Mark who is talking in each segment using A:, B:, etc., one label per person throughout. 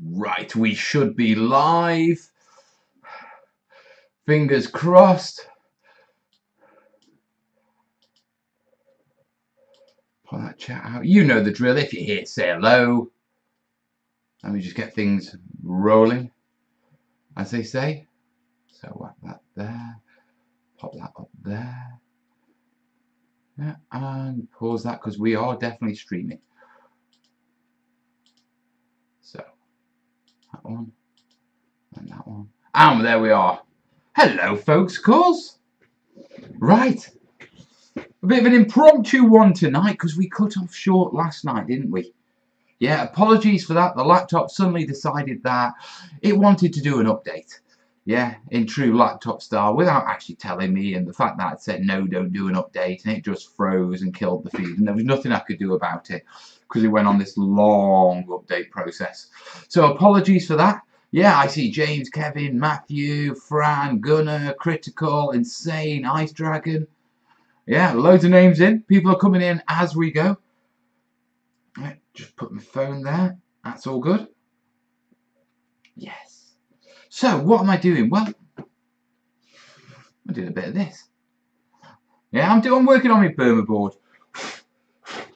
A: Right, we should be live. Fingers crossed. Pull that chat out. You know the drill. If you're here, say hello. Let me just get things rolling, as they say. So whack that there. Pop that up there. Yeah, and pause that because we are definitely streaming. So that one and that one. And there we are. Hello, folks, of course. Right. A bit of an impromptu one tonight because we cut off short last night, didn't we? Yeah, apologies for that. The laptop suddenly decided that it wanted to do an update. Yeah, in true laptop style, without actually telling me, and the fact that it said no, don't do an update, and it just froze and killed the feed, and there was nothing I could do about it because it went on this long update process. So apologies for that. Yeah, I see James, Kevin, Matthew, Fran, Gunnar, Critical, Insane, Ice Dragon. Yeah, loads of names in. People are coming in as we go. Right, just put my phone there. That's all good. Yes. So, what am I doing? Well, I'm doing a bit of this. Yeah, I'm working on my Burma board.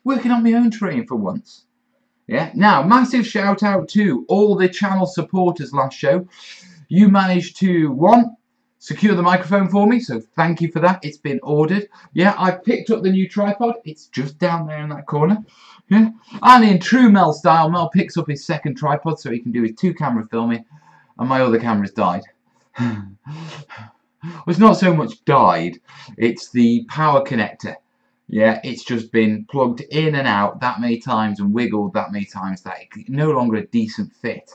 A: Working on my own terrain for once. Yeah. Now, massive shout out to all the channel supporters last show. You managed to, one, secure the microphone for me, so thank you for that. It's been ordered. Yeah, I picked up the new tripod. It's just down there in that corner. Yeah. And in true Mel style, Mel picks up his second tripod so he can do his 2-camera filming, and my other camera's died. Well, it's not so much died, it's the power connector. Yeah, it's just been plugged in and out that many times and wiggled that many times that it's no longer a decent fit.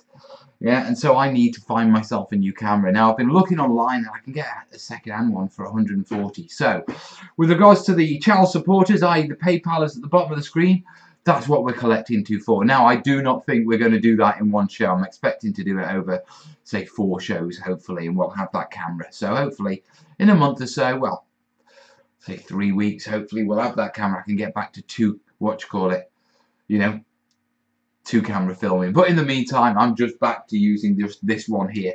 A: Yeah, and so I need to find myself a new camera. Now, I've been looking online and I can get a second-hand one for 140. So, with regards to the channel supporters, i.e. the PayPal is at the bottom of the screen, that's what we're collecting to for. Now, I do not think we're going to do that in one show. I'm expecting to do it over, say, 4 shows, hopefully, and we'll have that camera. So, hopefully, in a month or so, well, say 3 weeks, hopefully, we'll have that camera. I can get back to 2-camera filming. But in the meantime, I'm just back to using this one here.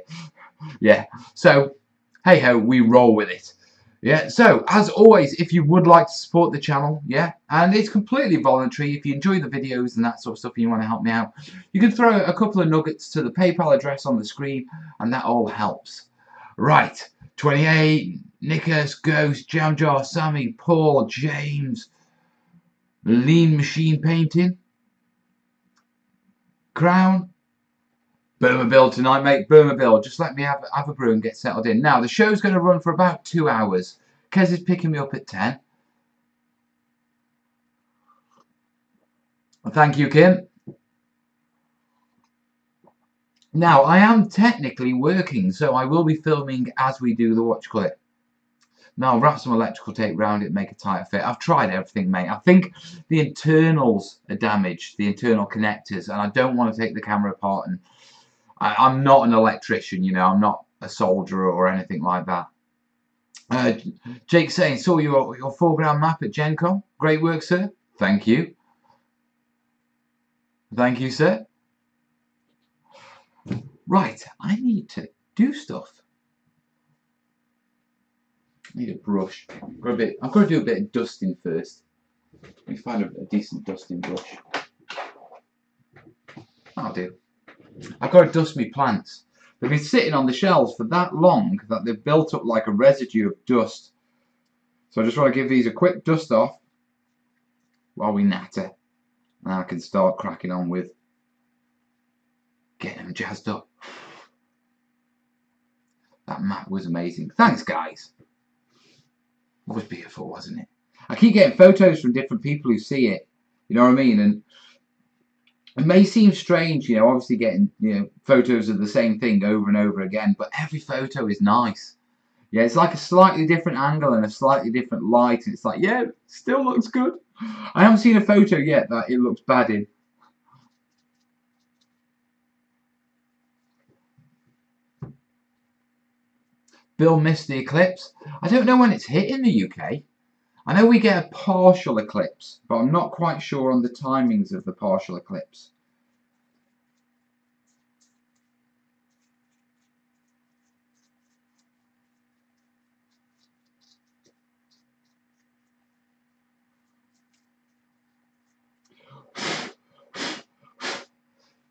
A: Yeah. So, hey ho, we roll with it. Yeah. So, as always, if you would like to support the channel, yeah, and it's completely voluntary. If you enjoy the videos and that sort of stuff, and you want to help me out, you can throw a couple of nuggets to the PayPal address on the screen, and that all helps. Right. 28, Nicholas, Ghost, Jamjar, Sammy, Paul, James, Lean Machine Painting, Crown, Burma Build tonight, mate. Burma Build. Just let me have a brew and get settled in. Now, the show's going to run for about 2 hours. Kez is picking me up at 10. Thank you, Kim. Now, I am technically working, so I will be filming as we do the watch clip. Now, I'll wrap some electrical tape around it, make a tighter fit. I've tried everything, mate. I think the internals are damaged, the internal connectors, and I don't want to take the camera apart. And I'm not an electrician, you know. I'm not a soldier or anything like that. Jake saying, saw your foreground map at Gen Con. Great work, sir. Thank you. Thank you, sir. Right, I need to do stuff. I need a brush. I've got to do a bit of dusting first. Let me find a decent dusting brush. That'll do. I've got to dust my plants. They've been sitting on the shelves for that long that they've built up like a residue of dust. So I just want to give these a quick dust off while we natter. Now I can start cracking on with getting them jazzed up. That map was amazing. Thanks, guys. It was beautiful, wasn't it? I keep getting photos from different people who see it. You know what I mean? And it may seem strange, you know, obviously getting, you know, photos of the same thing over and over again, but every photo is nice. Yeah, it's like a slightly different angle and a slightly different light, and it's like, yeah, it still looks good. I haven't seen a photo yet that it looks bad in. Bill missed the eclipse. I don't know when it's hit in the UK. I know we get a partial eclipse, but I'm not quite sure on the timings of the partial eclipse.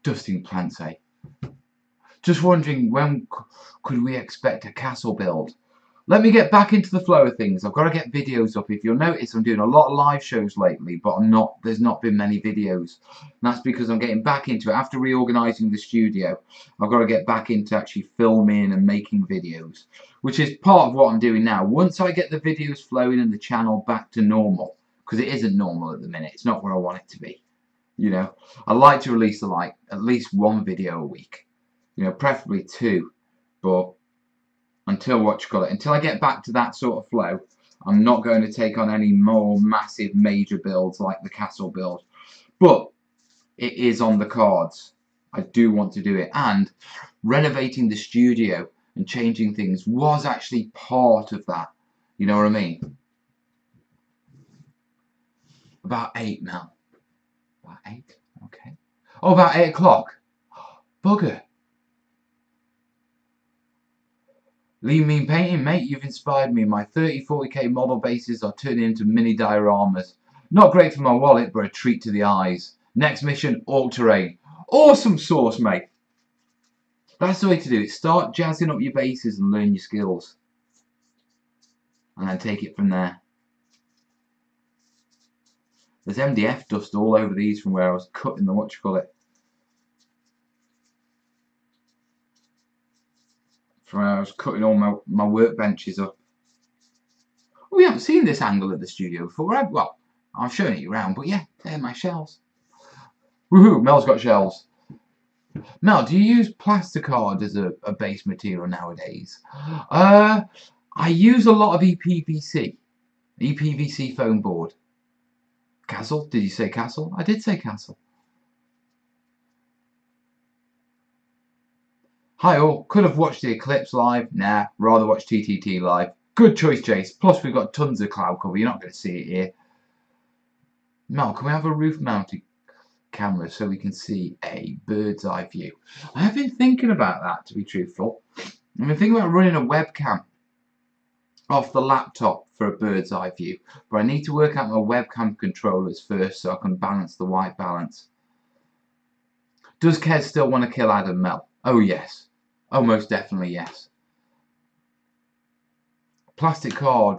A: Dusting plants, eh? Just wondering, when could we expect a castle build? Let me get back into the flow of things. I've got to get videos up. If you'll notice, I'm doing a lot of live shows lately, but there's not been many videos. And that's because I'm getting back into it. After reorganising the studio, I've got to get back into actually filming and making videos, which is part of what I'm doing now. Once I get the videos flowing and the channel back to normal, because it isn't normal at the minute. It's not where I want it to be. You know, I like to release at least one video a week. You know, preferably two, but until I get back to that sort of flow, I'm not going to take on any more massive major builds like the castle build. But it is on the cards. I do want to do it, and renovating the studio and changing things was actually part of that. You know what I mean? About 8 now. About 8? Okay. Oh, about 8 o'clock. Bugger. Lean Mean Painting, mate, you've inspired me. My 30-40k model bases are turning into mini dioramas. Not great for my wallet, but a treat to the eyes. Next mission, Orc Terrain. Awesome sauce, mate. That's the way to do it. Start jazzing up your bases and learn your skills. And then take it from there. There's MDF dust all over these from where I was cutting the From where I was cutting all my workbenches up. We haven't seen this angle at the studio before, have we? Well, I've shown it you around, but yeah, they're my shelves. Woohoo, Mel's got shelves. Mel, do you use plasticard as a base material nowadays? I use a lot of EPVC foam board. Castle? Did you say castle? I did say castle. Hi all, could have watched the eclipse live. Nah, rather watch TTT live. Good choice, Jace. Plus we've got tons of cloud cover. You're not going to see it here. Mel, can we have a roof mounted camera so we can see a bird's eye view? I have been thinking about that, to be truthful. I've been thinking about running a webcam off the laptop for a bird's eye view, but I need to work out my webcam controllers first so I can balance the white balance. Does Kez still want to kill Adam, Mel? Oh yes. Oh, most definitely yes. Plastic card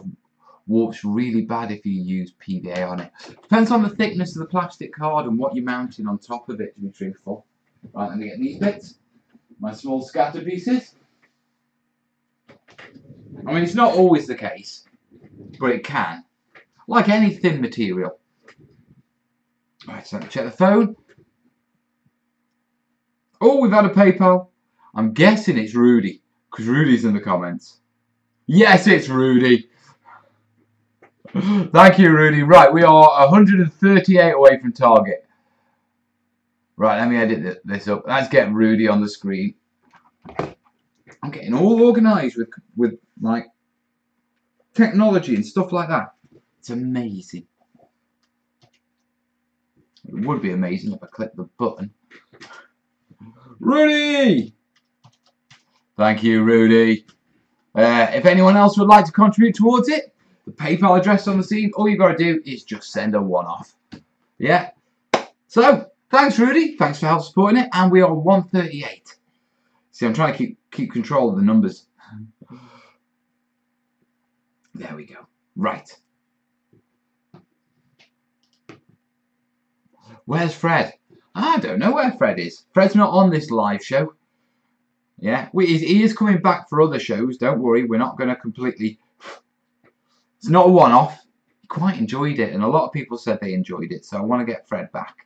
A: warps really bad if you use PVA on it. Depends on the thickness of the plastic card and what you're mounting on top of it, to be truthful. Right, let me get these bits. My small scatter pieces. I mean, it's not always the case, but it can. Like any thin material. Right, so let me check the phone. Oh, we've had a PayPal. I'm guessing it's Rudy, because Rudy's in the comments. Yes, it's Rudy. Thank you, Rudy. Right, we are 138 away from target. Right, let me edit this up. Let's get Rudy on the screen. I'm getting all organised with like technology and stuff like that. It's amazing. It would be amazing if I clicked the button. Rudy! Thank you, Rudy. If anyone else would like to contribute towards it, the PayPal address on the scene, all you've got to do is just send a one-off. Yeah. So, thanks, Rudy. Thanks for help supporting it. And we are 138. See, I'm trying to keep control of the numbers. There we go. Right. Where's Fred? I don't know where Fred is. Fred's not on this live show. Yeah, he is coming back for other shows. Don't worry, we're not going to completely... It's not a one-off. He quite enjoyed it, and a lot of people said they enjoyed it, so I want to get Fred back.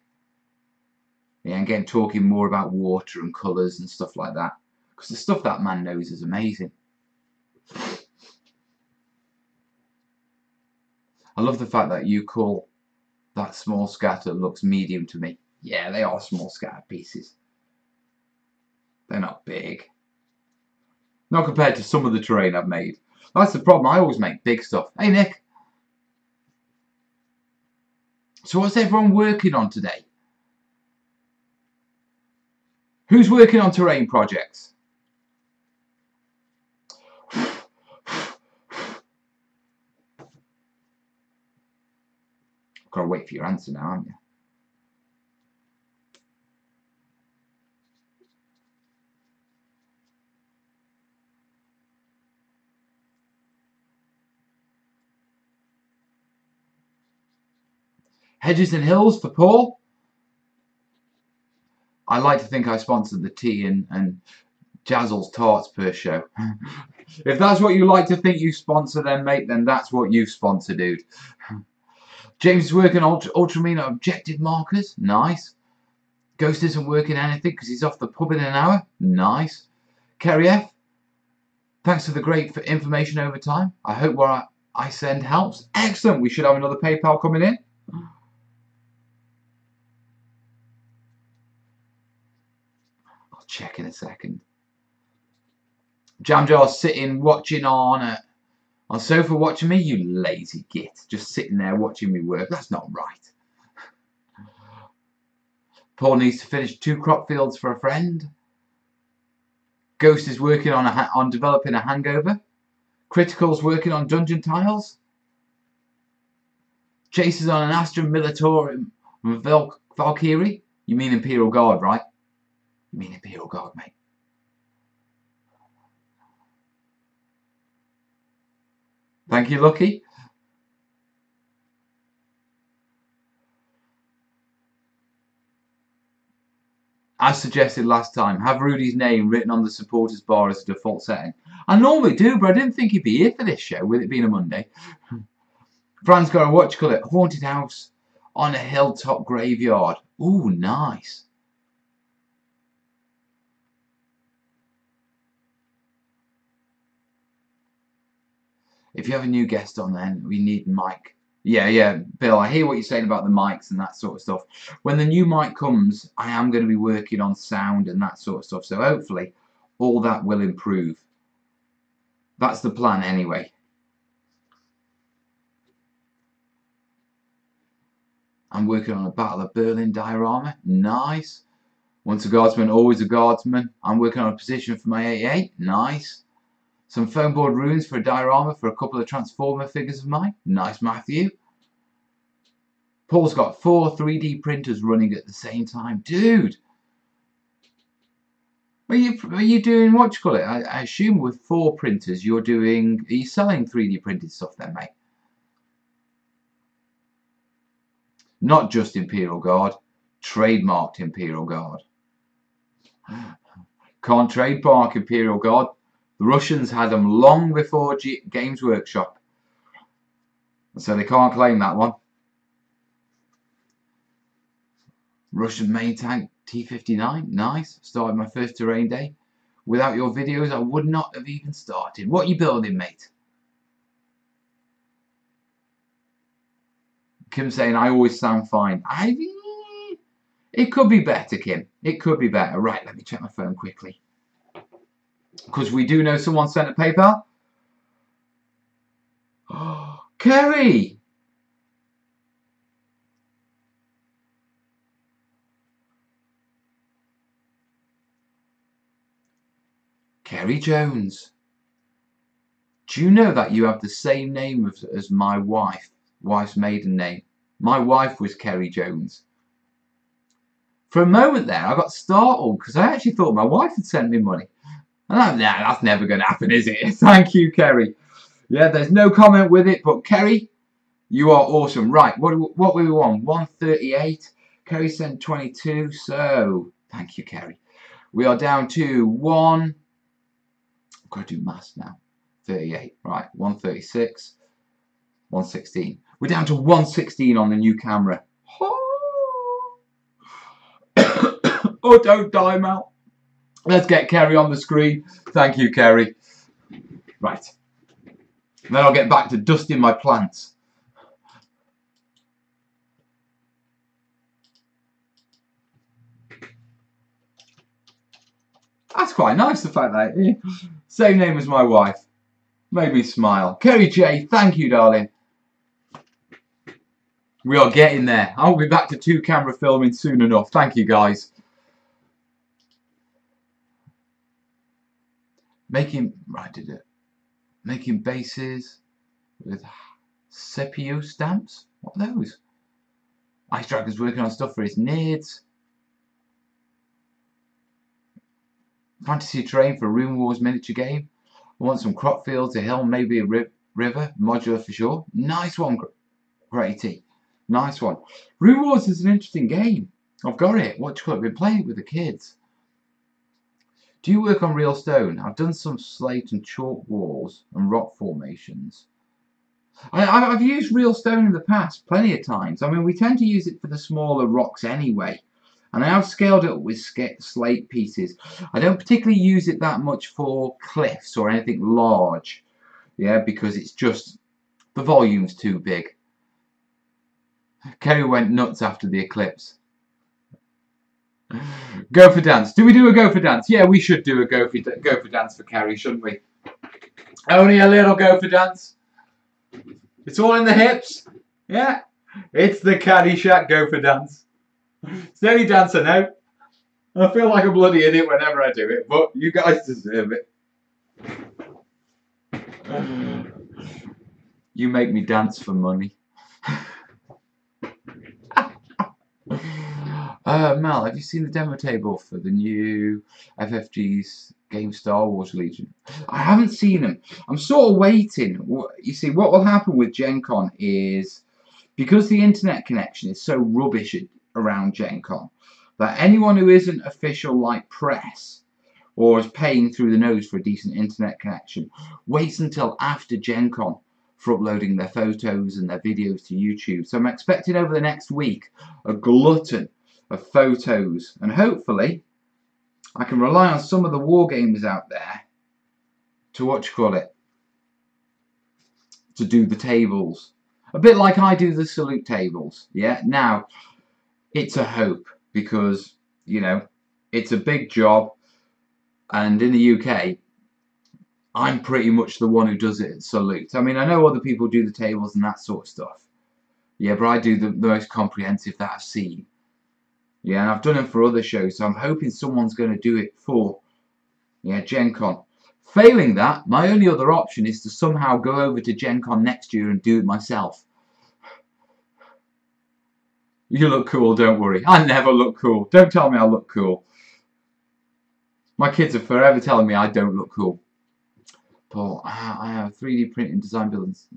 A: Yeah, and get him talking more about water and colours and stuff like that. Because the stuff that man knows is amazing. I love the fact that you call that small scatter looks medium to me. Yeah, they are small scatter pieces. They're not big. Not compared to some of the terrain I've made. That's the problem. I always make big stuff. Hey, Nick. So what's everyone working on today? Who's working on terrain projects? Got to wait for your answer now, haven't you? Hedges and Hills for Paul. I like to think I sponsored the tea and Jazzle's tarts per show. If that's what you like to think you sponsor, then mate, then that's what you sponsor, dude. James is working on Ultramina objective markers. Nice. Ghost isn't working anything because he's off the pub in an hour. Nice. Kerry F. Thanks for the great information over time. I hope what I send helps. Excellent. We should have another PayPal coming in. I'll check in a second. Jamjar's sitting watching on sofa watching me. You lazy git. Just sitting there watching me work. That's not right. Paul needs to finish 2 crop fields for a friend. Ghost is working on developing a hangover. Critical's working on dungeon tiles. Jace is on an Astra Militarum Valkyrie. You mean Imperial Guard, right? You mean Imperial Guard, mate. Thank you, Lucky. As suggested last time, have Rudy's name written on the supporters bar as a default setting. I normally do, but I didn't think he'd be here for this show, with it being a Monday. Fran's got a whatchamacallit, haunted house on a hilltop graveyard. Ooh, nice. If you have a new guest on, then we need mic. Yeah, Bill, I hear what you're saying about the mics and that sort of stuff. When the new mic comes, I am going to be working on sound and that sort of stuff. So hopefully all that will improve. That's the plan anyway. I'm working on a Battle of Berlin diorama. Nice. Once a guardsman, always a guardsman. I'm working on a position for my 88. Nice. Some foam board runes for a diorama for a couple of Transformer figures of mine. Nice, Matthew. Paul's got 4 3D printers running at the same time. Dude! Are you doing what you call it? I assume with 4 printers are you selling 3D printed stuff then, mate? Not just Imperial Guard. Trademarked Imperial Guard. Can't trademark Imperial Guard. The Russians had them long before Games Workshop. So they can't claim that one. Russian main tank T-59. Nice. Started my first terrain day. Without your videos, I would not have even started. What are you building, mate? Kim saying, I always sound fine. It could be better, Kim. It could be better. Right, let me check my phone quickly. Because we do know someone sent a PayPal. Oh, Kerry! Kerry Jones. Do you know that you have the same name as my wife's maiden name? My wife was Kerry Jones. For a moment there, I got startled because I actually thought my wife had sent me money. Nah, that's never going to happen, is it? Thank you, Kerry. Yeah, there's no comment with it, but Kerry, you are awesome. Right, what were we on? 138. Kerry sent 22, so thank you, Kerry. We are down to 1. I've got to do maths now. 38. Right, 136. 116. We're down to 116 on the new camera. Oh, don't die, Mal. Let's get Kerry on the screen. Thank you, Kerry. Right. Then I'll get back to dusting my plants. That's quite nice, the fact that same name as my wife. Made me smile. Kerry J, thank you, darling. We are getting there. I'll be back to 2 camera filming soon enough. Thank you, guys. Making bases with CPU stamps. What are those? Ice Dragon's working on stuff for his needs. Fantasy terrain for Rune Wars miniature game. I want some crop fields, a hill, maybe a river. Modular for sure. Nice one, Grady. Nice one. Rune Wars is an interesting game. I've got it. What do you call it? Been playing it with the kids. Do you work on real stone? I've done some slate and chalk walls and rock formations. I've used real stone in the past plenty of times. I mean, we tend to use it for the smaller rocks anyway. And I have scaled it up with slate pieces. I don't particularly use it that much for cliffs or anything large. Yeah, because it's just, the volume's too big. Kerry went nuts after the eclipse. Go for dance. Do we do a go for dance? Yeah, we should do a go for dance for Kerry, shouldn't we? Only a little go for dance. It's all in the hips. Yeah. It's the Caddyshack go for dance. It's the only dance I know. I feel like a bloody idiot whenever I do it, but you guys deserve it. You make me dance for money. Mel, have you seen the demo table for the new FFG's game Star Wars Legion? I haven't seen them. I'm sort of waiting. You see, what will happen with Gen Con is, because the internet connection is so rubbish around Gen Con, that anyone who isn't official like press or is paying through the nose for a decent internet connection waits until after Gen Con for uploading their photos and their videos to YouTube. So I'm expecting over the next week a glutton of photos, and hopefully I can rely on some of the war gamers out there to to do the tables, a bit like I do the salute tables. Yeah, now it's a hope, because you know it's a big job, and in the UK I'm pretty much the one who does it at salute. I mean, I know other people do the tables and that sort of stuff, yeah, but I do the most comprehensive that I've seen. Yeah, and I've done them for other shows, so I'm hoping someone's going to do it for, Gen Con. Failing that, my only other option is to somehow go over to Gen Con next year and do it myself. You look cool, don't worry. I never look cool. Don't tell me I look cool. My kids are forever telling me I don't look cool. Paul, I have 3D printing design buildings.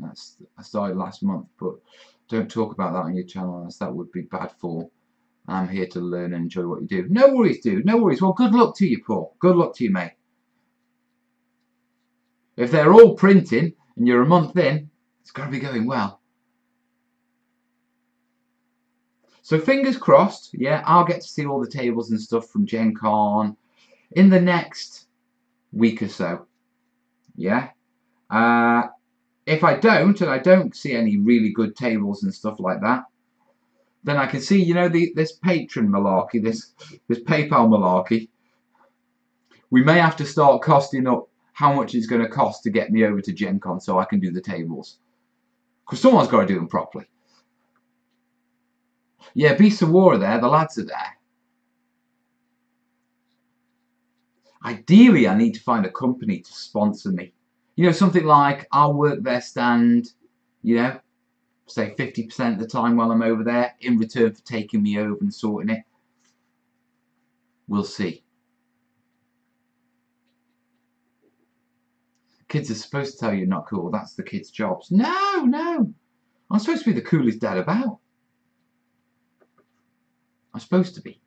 A: I started last month, but don't talk about that on your channel, as that would be bad form. I'm here to learn and enjoy what you do. No worries, dude. No worries. Well, good luck to you, Paul. Good luck to you, mate. If they're all printing and you're a month in, it's got to be going well. So fingers crossed, yeah, I'll get to see all the tables and stuff from Gen Con in the next week or so. Yeah. If I don't, and I don't see any really good tables and stuff like that, then I can see, this patron malarkey, this PayPal malarkey. We may have to start costing up how much it's going to cost to get me over to Gen Con so I can do the tables. Because someone's got to do them properly. Yeah, Beasts of War are there, the lads are there. Ideally, I need to find a company to sponsor me. Something like I'll work their stand, say 50% of the time while I'm over there, in return for taking me over and sorting it. We'll see. Kids are supposed to tell you you're not cool. That's the kids' jobs. No. I'm supposed to be the coolest dad about. I'm supposed to be.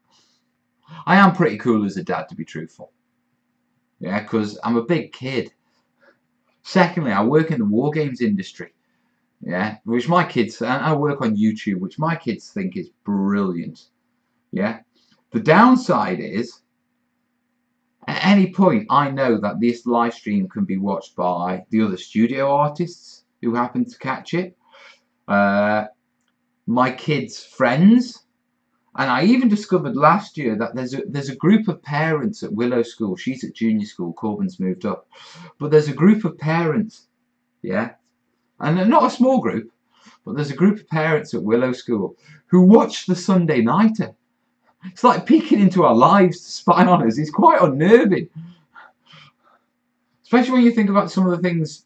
A: I am pretty cool as a dad, to be truthful. Yeah, because I'm a big kid. Secondly, I work in the war games industry. Yeah, which my kids, and I work on YouTube, which my kids think is brilliant. Yeah, the downside is, at any point, I know that this live stream can be watched by the other studio artists who happen to catch it, my kids' friends, and I even discovered last year that there's a group of parents at Willow School. She's at junior school. Corbin's moved up, but there's a group of parents, yeah. And not a small group, but there's a group of parents at Willow School who watch the Sunday Nighter. It's like peeking into our lives to spy on us. It's quite unnerving. Especially when you think about some of the things.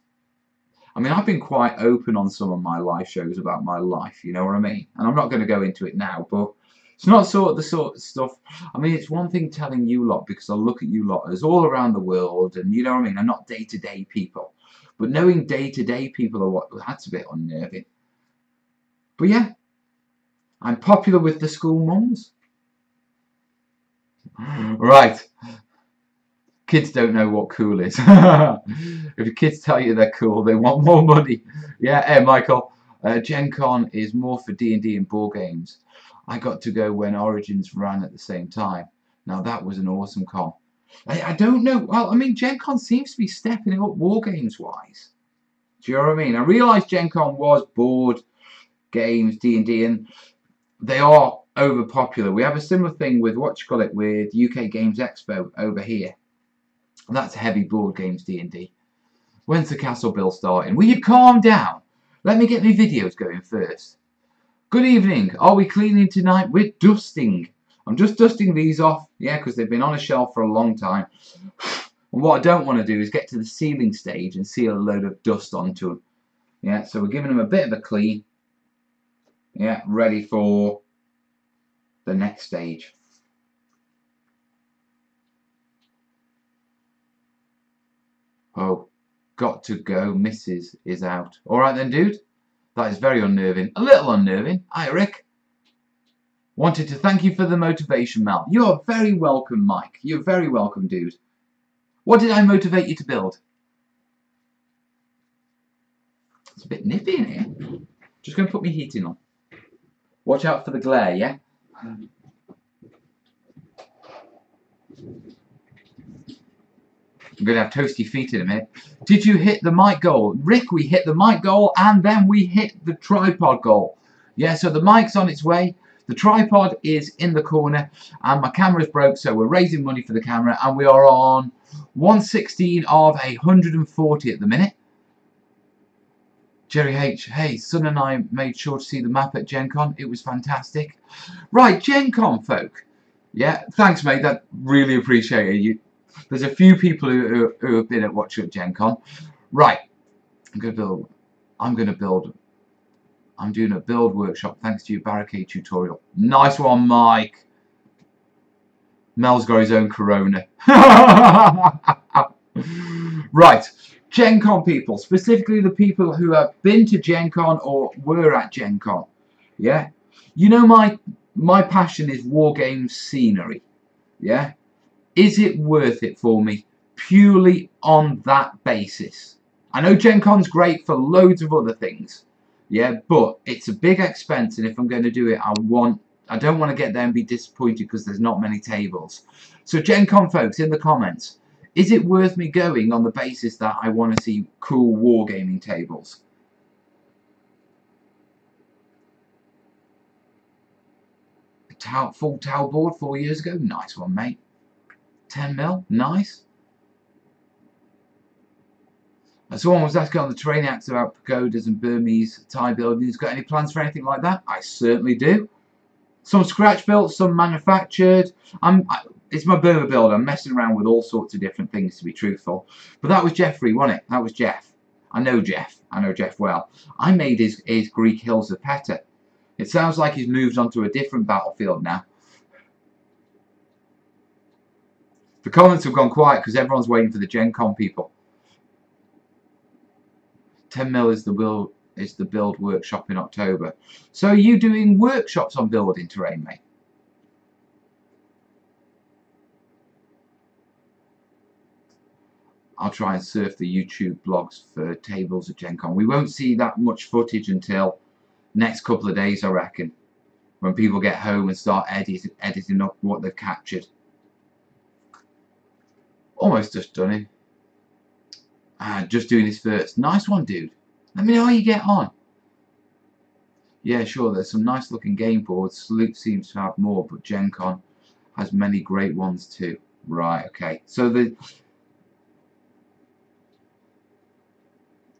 A: I mean, I've been quite open on some of my live shows about my life, you know what I mean? And I'm not going to go into it now, but it's not the sort of stuff. I mean, it's one thing telling you lot, because I look at you lot as all around the world, and you know what I mean? I'm not day-to-day people. But knowing day-to-day people that's a bit unnerving. But yeah, I'm popular with the school mums. Right. Kids don't know what cool is. If your kids tell you they're cool, they want more money. Yeah, hey, Michael. Gen Con is more for D&D and board games. I got to go when Origins ran at the same time. Now, that was an awesome con. I don't know. Well, I mean, Gen Con seems to be stepping it up war games-wise. Do you know what I mean? I realised Gen Con was board games, D&D, and they are over popular. We have a similar thing with with UK Games Expo over here. That's heavy board games D&D. When's the castle build starting? Will you calm down? Let me get my videos going first. Good evening. Are we cleaning tonight? We're dusting. I'm just dusting these off. Yeah, because they've been on a shelf for a long time. And what I don't want to do is get to the ceiling stage and see a load of dust onto them. Yeah, so we're giving them a bit of a clean. Yeah, ready for the next stage. Oh, got to go. Mrs. is out. All right then, dude. That is very unnerving. A little unnerving. Hi, Rick. Wanted to thank you for the motivation, Mel. You are very welcome, Mike. You're very welcome, dude. What did I motivate you to build? It's a bit nippy in here. Just going to put my heating on. Watch out for the glare, yeah? I'm going to have toasty feet in a minute. Did you hit the mic goal? Rick, we hit the mic goal and then we hit the tripod goal. Yeah, so the mic's on its way. The tripod is in the corner and my camera's broke, so we're raising money for the camera and we are on 116 of 140 at the minute. Jerry H. Hey, Son and I made sure to see the map at Gen Con. It was fantastic. Right, Gen Con, folk. Yeah, thanks, mate. That really appreciated. There's a few people who have been at watching at Gen Con. Right, I'm doing a build workshop thanks to your barricade tutorial. Nice one, Mike. Mel's got his own Corona. Right, Gen Con people, specifically the people who have been to Gen Con or were at Gen Con. Yeah, you know my passion is war games scenery. Yeah, is it worth it for me purely on that basis? I know Gen Con's great for loads of other things. Yeah, but it's a big expense, and if I'm going to do it, I don't want to get there and be disappointed because there's not many tables. So Gen Con folks, in the comments, is it worth me going on the basis that I want to see cool wargaming tables? Full towel board 4 years ago? Nice one, mate. 10 mil? Nice. Someone was asking on the terrainiacs about pagodas and Burmese Thai buildings. Got any plans for anything like that? I certainly do. Some scratch built, some manufactured. It's my Burma Build. I'm messing around with all sorts of different things, to be truthful. But that was Jeffrey, wasn't it? That was Jeff. I know Jeff. I know Jeff well. I made his Greek Hills of Petter. It sounds like he's moved on to a different battlefield now. The comments have gone quiet because everyone's waiting for the Gen Con people. 10 mil is the build workshop in October. So are you doing workshops on building terrain, mate? I'll try and surf the YouTube blogs for tables at Gen Con. We won't see that much footage until next couple of days, I reckon, when people get home and start editing up what they've captured. Almost just done it. Just doing his first. Nice one, dude. Let me know how you get on. Yeah, sure, there's some nice looking game boards. Salute seems to have more, but Gen Con has many great ones too. Right, okay. So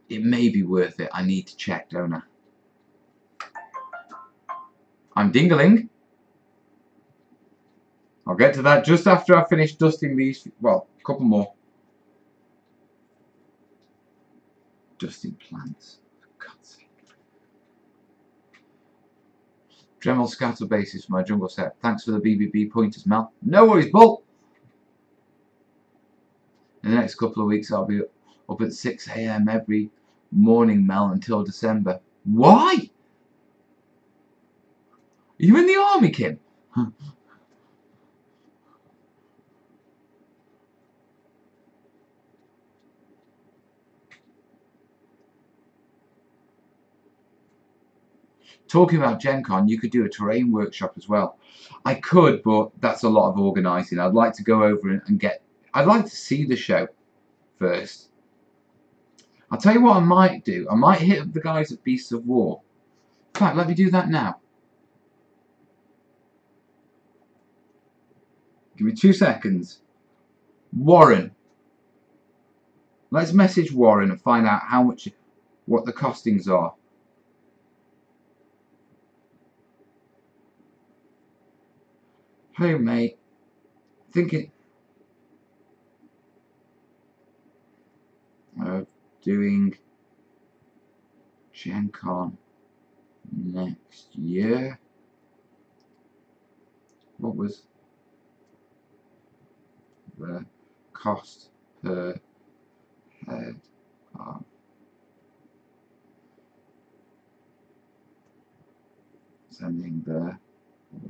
A: it may be worth it. I need to check, don't I? I'm dingling. I'll get to that just after I finish dusting these. Well, a couple more. Dusting plants. For God's sake. Dremel scatter bases for my jungle set. Thanks for the BBB pointers, Mel. No worries, Bull. In the next couple of weeks, I'll be up at 6 AM every morning, Mel, until December. Why? you in the army, Kim? Talking about Gen Con, you could do a terrain workshop as well. I could, but that's a lot of organising. I'd like to go over and get... I'd like to see the show first. I'll tell you what I might do. I might hit up the guys at Beasts of War. In fact, let me do that now. Give me 2 seconds. Warren. Let's message Warren and find out how much, what the costings are. Hey mate, thinking of doing Gen Con next year. What was the cost per head of sending the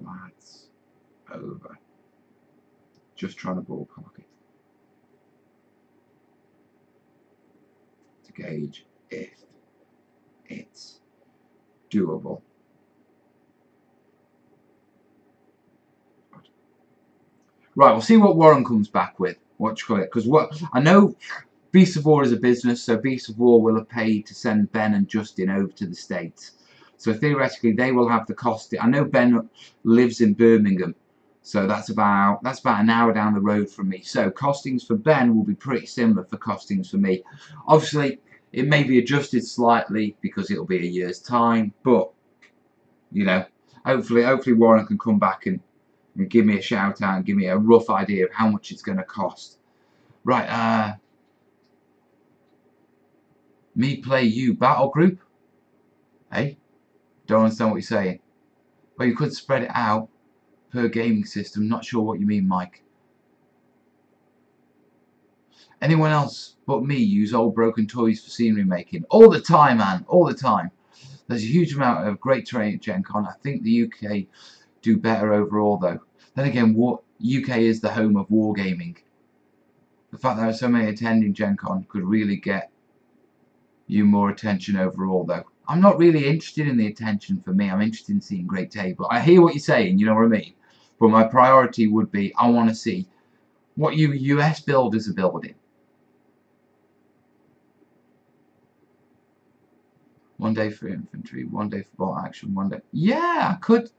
A: lads over? Just trying to ballpark it to gauge if it's doable. Right, we'll see what Warren comes back with. Because what I know, Beast of War is a business, so Beast of War will have paid to send Ben and Justin over to the States. So theoretically, they will have the cost. I know Ben lives in Birmingham, so that's about an hour down the road from me. So costings for Ben will be pretty similar for costings for me. Obviously, it may be adjusted slightly because it'll be a year's time, but you know, hopefully Warren can come back and give me a shout out and give me a rough idea of how much it's going to cost. Right, me play you battle group? Hey, don't understand what you're saying. Well, you could spread it out per gaming system. Not sure what you mean, Mike. Anyone else but me use old broken toys for scenery making? All the time, man. All the time. There's a huge amount of great terrain at Gen Con. I think the UK do better overall, though. Then again, UK is the home of wargaming. The fact that there are so many attending Gen Con could really get you more attention overall, though. I'm not really interested in the attention for me. I'm interested in seeing great table. I hear what you're saying, you know what I mean? But my priority would be, I want to see what you US builders are building. One day for infantry, one day for bolt action, one day... Yeah, I could...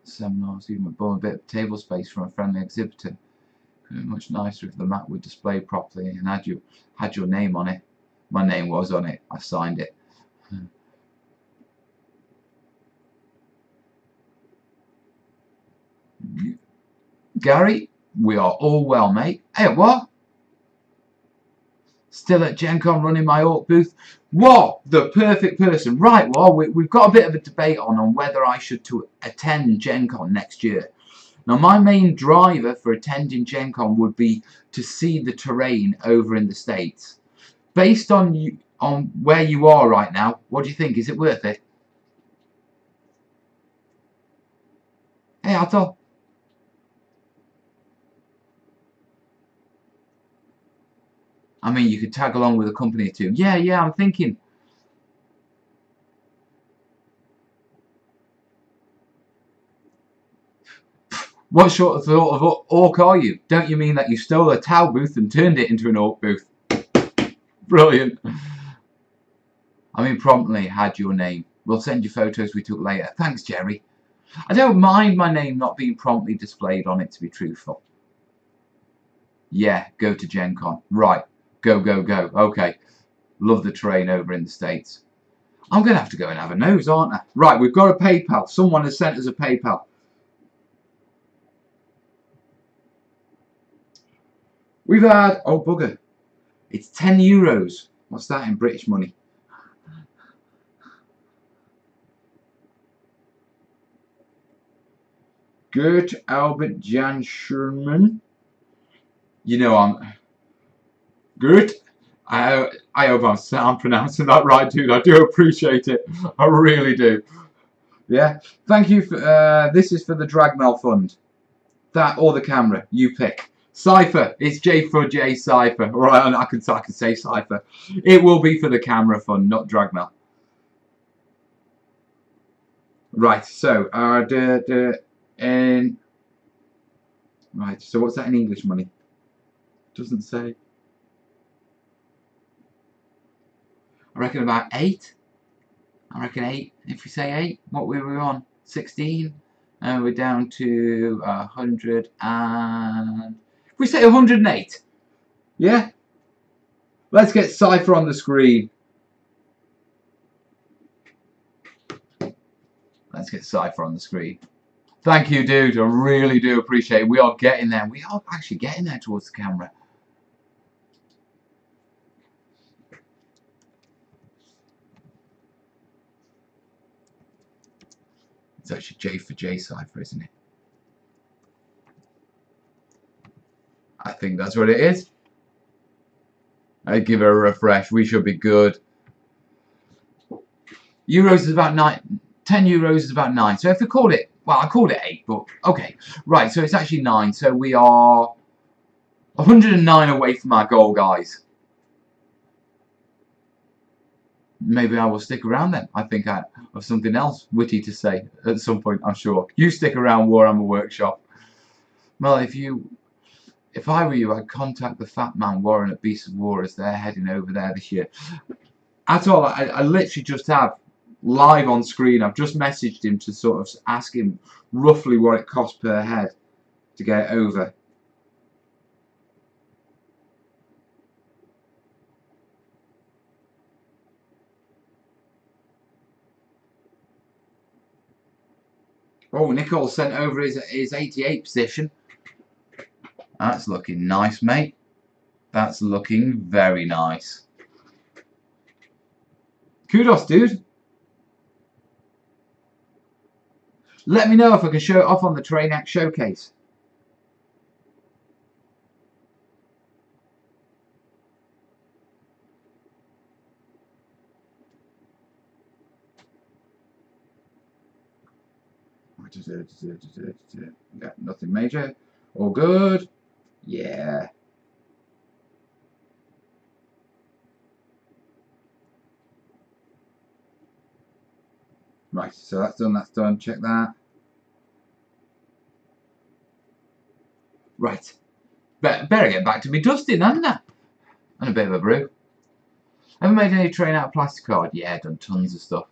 A: Seminars, even a bit of table space from a friendly exhibitor. Could be much nicer if the map were displayed properly and had your name on it. My name was on it. I signed it. Gary, we are all well, mate. Hey, what? Still at Gen Con running my Orc booth? What? The perfect person. Right, well, we've got a bit of a debate on whether I should attend Gen Con next year. Now, my main driver for attending Gen Con would be to see the terrain over in the States. Based on where you are right now, what do you think? Is it worth it? Hey, Otto. I mean, you could tag along with a company or two. Yeah, I'm thinking. What sort of orc are you? Don't you mean that you stole a Tau booth and turned it into an orc booth? Brilliant. I mean, promptly had your name. We'll send you photos we took later. Thanks, Jerry. I don't mind my name not being promptly displayed on it, to be truthful. Yeah, go to Gen Con. Right. Go. Okay. Love the terrain over in the States. I'm going to have to go and have a nose, aren't I? Right, we've got a PayPal. Someone has sent us a PayPal. We've had... Oh, bugger. It's 10 euros. What's that in British money? Gert Albert Jan Sherman. You know I'm... Gert I hope I'm pronouncing that right, dude. I do appreciate it. I really do. Yeah. Thank you for, this is for the Dragmail Fund. That or the camera, you pick. Cypher, it's J for J Cypher. Alright, I can say Cypher. It will be for the camera fund, not Dragmail. Right, so in right, so what's that in English money? Doesn't say. I reckon about 8. I reckon 8. If we say 8, what were we on? 16. And we're down to 100 and... If we say 108. Yeah? Let's get Cypher on the screen. Let's get Cypher on the screen. Thank you, dude. I really do appreciate it. We are getting there. We are actually getting there towards the camera. It's actually J for J Cypher, isn't it? I think that's what it is. I'd give it a refresh. We should be good. Euros is about 9. 10 euros is about 9. So if we called it, well, I called it 8, but okay. Right, so it's actually 9. So we are 109 away from our goal, guys. Maybe I will stick around then. I think I have something else witty to say at some point, I'm sure. You stick around, Warhammer Workshop. Well, if I were you, I'd contact the Fat Man Warren at Beasts of War as they're heading over there this year. At all, I literally just have live on screen. I've just messaged him to sort of ask him roughly what it costs per head to get over. Oh, Nicole sent over his 88 position. That's looking nice, mate. That's looking very nice. Kudos, dude. Let me know if I can show it off on the terrainiacs showcase. Yeah, nothing major. All good. Yeah. Right, so that's done, that's done. Check that. Right. Better get back to me dusting, hadn't I? And a bit of a brew. Ever made any train out of plastic card? Yeah, done tons of stuff.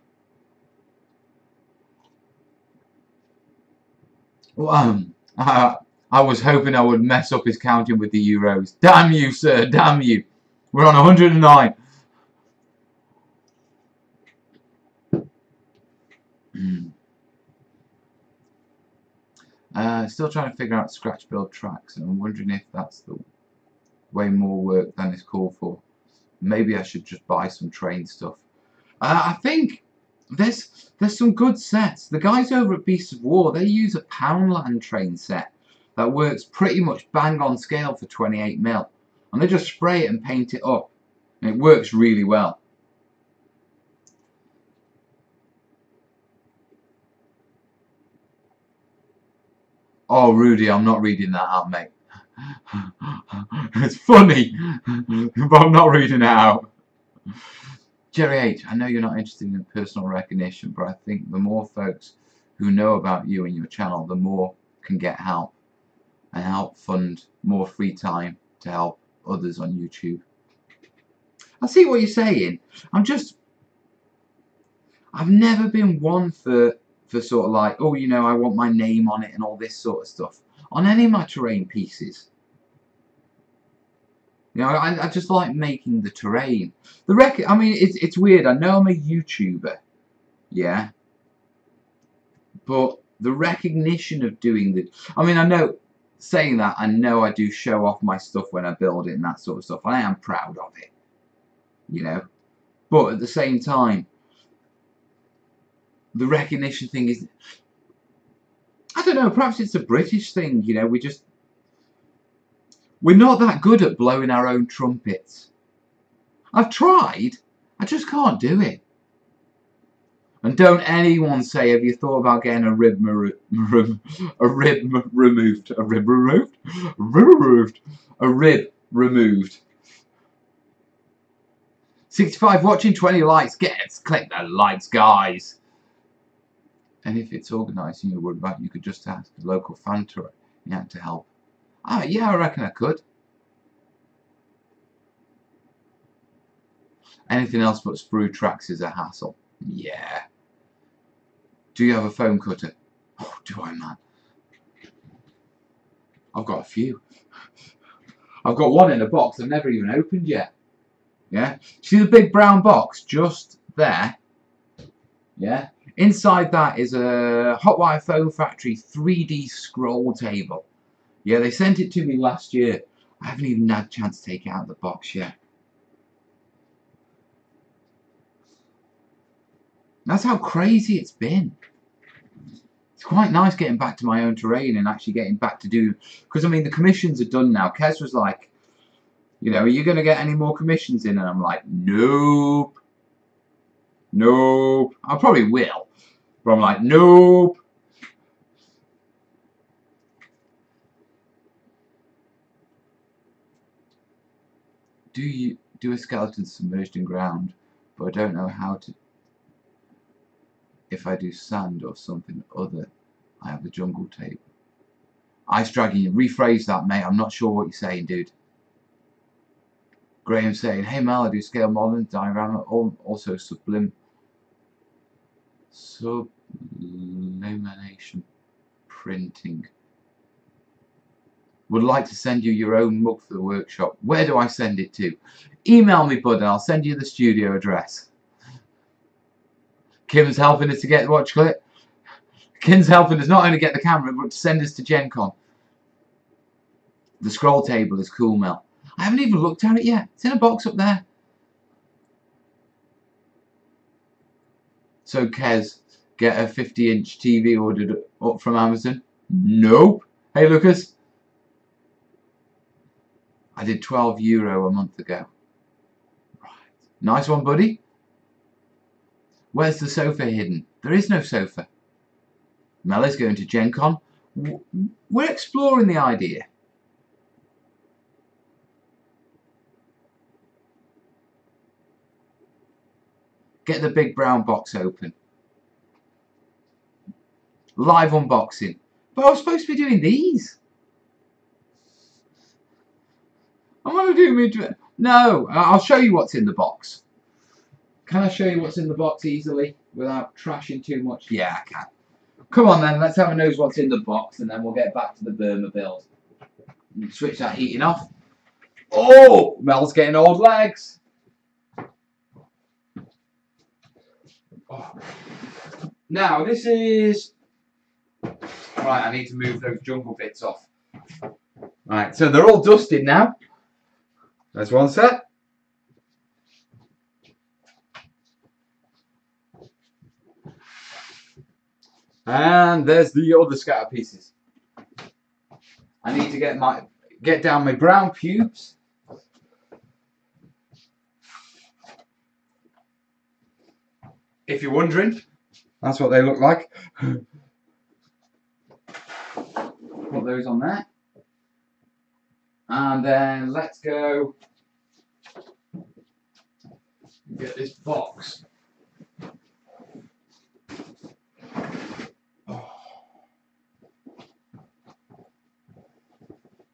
A: Well, I was hoping I would mess up his counting with the euros. Damn you, sir, damn you. We're on 109. Still trying to figure out scratch build tracks, and I'm wondering if that's the way more work than it's called for. Maybe I should just buy some train stuff. I think there's some good sets. The guys over at Beasts of War, they use a Poundland train set that works pretty much bang on scale for 28mm, and they just spray it and paint it up, and it works really well. Oh, Rudy, I'm not reading that out, mate. It's funny, but I'm not reading it out. Jerry H, I know you're not interested in personal recognition, but I think the more folks who know about you and your channel, the more can get help and help fund more free time to help others on YouTube. I see what you're saying. I've never been one for sort of like, oh, you know, I want my name on it and all this sort of stuff on any of my terrain pieces. You know, I just like making the terrain. I mean, it's weird. I know I'm a YouTuber, yeah, but the recognition of doing the... I mean, I know, saying that, I know I do show off my stuff when I build it and that sort of stuff. I am proud of it, you know. But at the same time, the recognition thing is... I don't know, perhaps it's a British thing, you know. We're not that good at blowing our own trumpets. I've tried. I just can't do it. And don't anyone say, have you thought about getting a rib removed? A rib removed. 65 watching, 20 likes. Click the likes, guys. And if it's organised and you're worried about, you could just ask the local fan terrainiac to help. Ah, yeah, I reckon I could. Anything else but sprue tracks is a hassle. Yeah. Do you have a foam cutter? Oh, do I, man? I've got a few. I've got one in a box I've never even opened yet. Yeah. See the big brown box just there? Yeah. Inside that is a Hotwire Foam Factory 3D scroll table. Yeah, they sent it to me last year. I haven't even had a chance to take it out of the box yet. That's how crazy it's been. It's quite nice getting back to my own terrain and actually getting back to do... Because, I mean, the commissions are done now. Kez was like, you know, are you going to get any more commissions in? And I'm like, nope. Nope. I probably will. But I'm like, nope. Do you do a skeleton submerged in ground? But I don't know how to... If I do sand or something other, I have the jungle tape. Ice Dragon, rephrase that, mate. I'm not sure what you're saying, dude. Graham saying, hey Mel, I do scale modeling, diorama, also sublimation printing. Would like to send you your own mug for the workshop. Where do I send it to? Email me, bud, and I'll send you the studio address. Kim's helping us to get the watch clip. Kim's helping us not only get the camera, but to send us to Gen Con. The scroll table is cool, Mel. I haven't even looked at it yet. It's in a box up there. So, Kez, get a 50-inch TV ordered up from Amazon? Nope. Hey, Lucas. I did €12 a month ago. Right. Nice one, buddy. Where's the sofa hidden? There is no sofa. Mel is going to Gen Con. We're exploring the idea. Get the big brown box open. Live unboxing. But I was supposed to be doing these. I want to do No, I'll show you what's in the box. Can I show you what's in the box easily without trashing too much? Yeah, I can. Come on then, let's have a nose what's in the box and then we'll get back to the Burma Build. Switch that heating off. Oh, Mel's getting old legs. Oh. Now, this is... Right, I need to move those jungle bits off. Right, so they're all dusted now. There's one set. And there's the other scatter pieces. I need to get down my brown pubes. If you're wondering, that's what they look like. Put those on there. And then let's go get this box. Oh.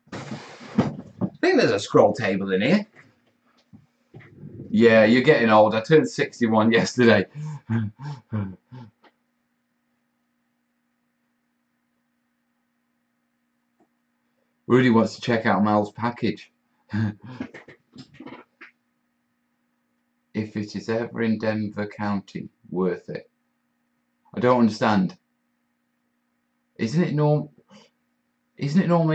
A: I think there's a scroll table in here. Yeah, you're getting old. I turned 61 yesterday. Rudy wants to check out Mel's package. If it is ever in Denver County, worth it. I don't understand. Isn't it normally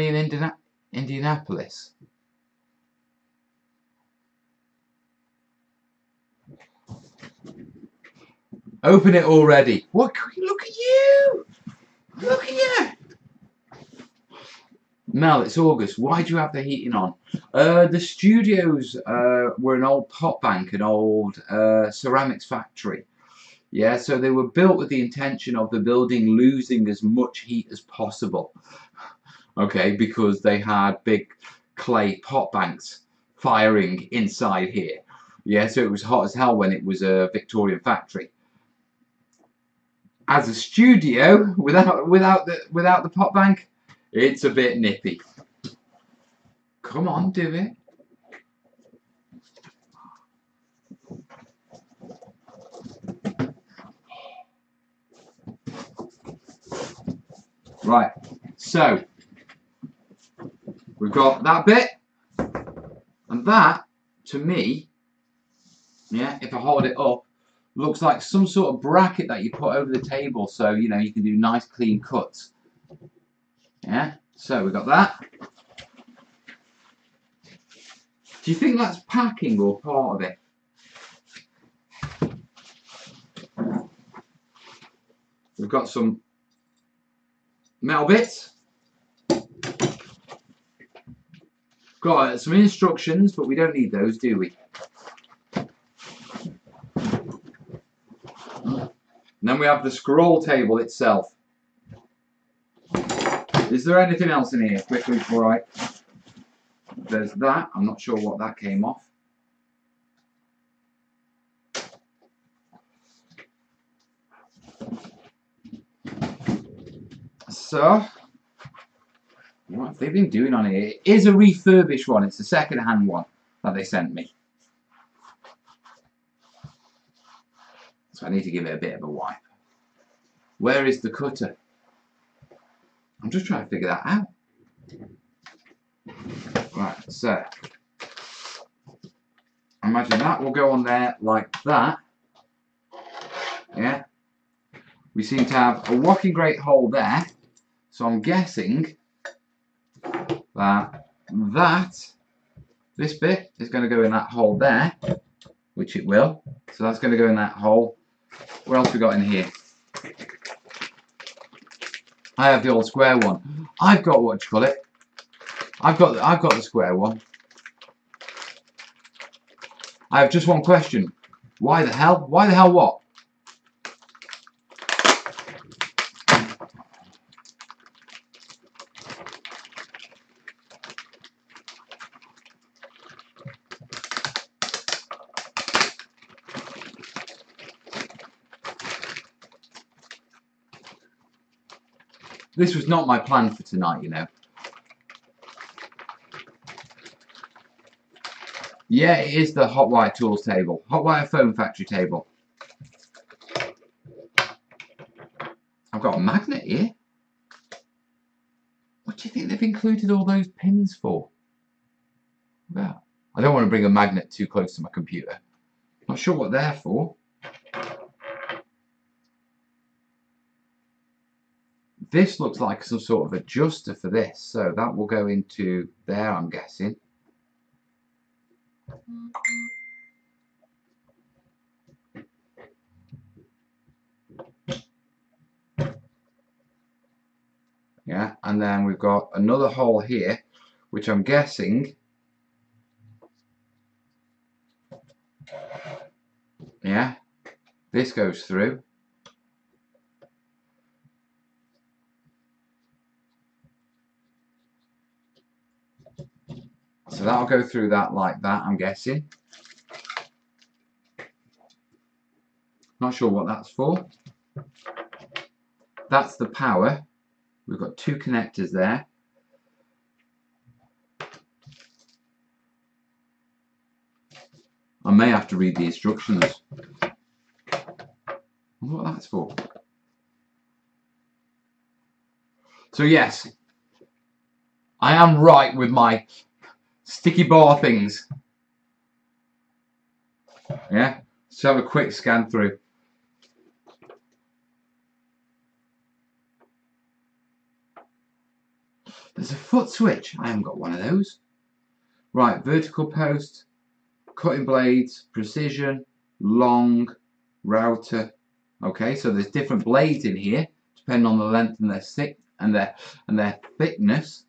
A: in Indianapolis? Open it already. What? Look at you! Look at you! Mel, it's August. Why do you have the heating on? The studios were an old pot bank, an old ceramics factory. Yeah, so they were built with the intention of the building losing as much heat as possible. Okay, because they had big clay pot banks firing inside here. Yeah, so it was hot as hell when it was a Victorian factory. As a studio, without the pot bank, it's a bit nippy. Come on, do it. Right, so we've got that bit, and that, to me, yeah, if I hold it up, looks like some sort of bracket that you put over the table, so you know you can do nice clean cuts. Yeah, so we've got that. Do you think that's packing or part of it? We've got some metal bits. Got some instructions, but we don't need those, do we? And then we have the scroll table itself. Is there anything else in here? Quickly before I... There's that. I'm not sure what that came off. So, what have they been doing on here? It is a refurbished one. It's a second-hand one that they sent me. So I need to give it a bit of a wipe. Where is the cutter? I'm just trying to figure that out. Right, so imagine that will go on there like that. Yeah. We seem to have a whacking great hole there. So I'm guessing that this bit is going to go in that hole there, which it will. So that's going to go in that hole. What else we got in here? I have the old square one. I've got what you call it. I've got the square one. I have just one question. Why the hell? Why the hell what? This was not my plan for tonight, you know. Yeah, it is the hot wire tools table. Hot wire foam factory table. I've got a magnet here. What do you think they've included all those pins for? Well, I don't want to bring a magnet too close to my computer. Not sure what they're for. This looks like some sort of adjuster for this, so that will go into there, I'm guessing. Yeah, and then we've got another hole here, which I'm guessing, yeah, this goes through. So that'll go through that like that, I'm guessing. Not sure what that's for. That's the power. We've got two connectors there. I may have to read the instructions. I wonder what that's for. So yes, I am right with my sticky bar things. Yeah, let's have a quick scan through. There's a foot switch. I haven't got one of those. Right, vertical post, cutting blades, precision, long, router. Okay, so there's different blades in here, depending on the length and their thickness.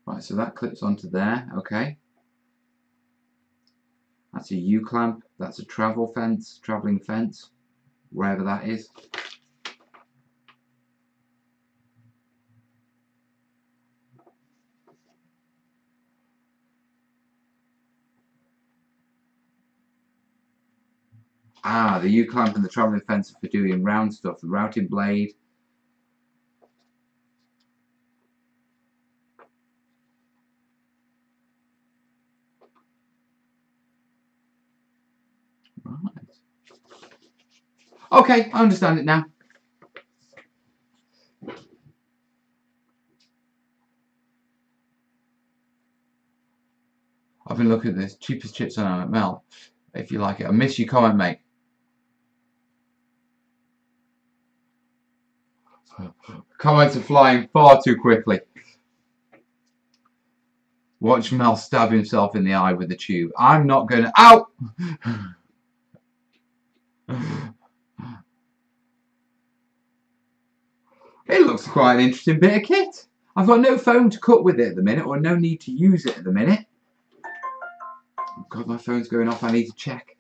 A: Right, so that clips onto there, okay. That's a U-clamp, that's a travelling fence, wherever that is. Ah, the U-clamp and the travelling fence are for doing round stuff, the routing blade. Right. Okay, I understand it now. I've been looking at this. Cheapest chips on at Mel. If you like it. I miss your comment, mate. Comments are flying far too quickly. Watch Mel stab himself in the eye with the tube. I'm not going to... Ow! It looks quite an interesting bit of kit. I've got no phone to cut with it at the minute, or no need to use it at the minute. Oh God, my phone's going off. I need to check.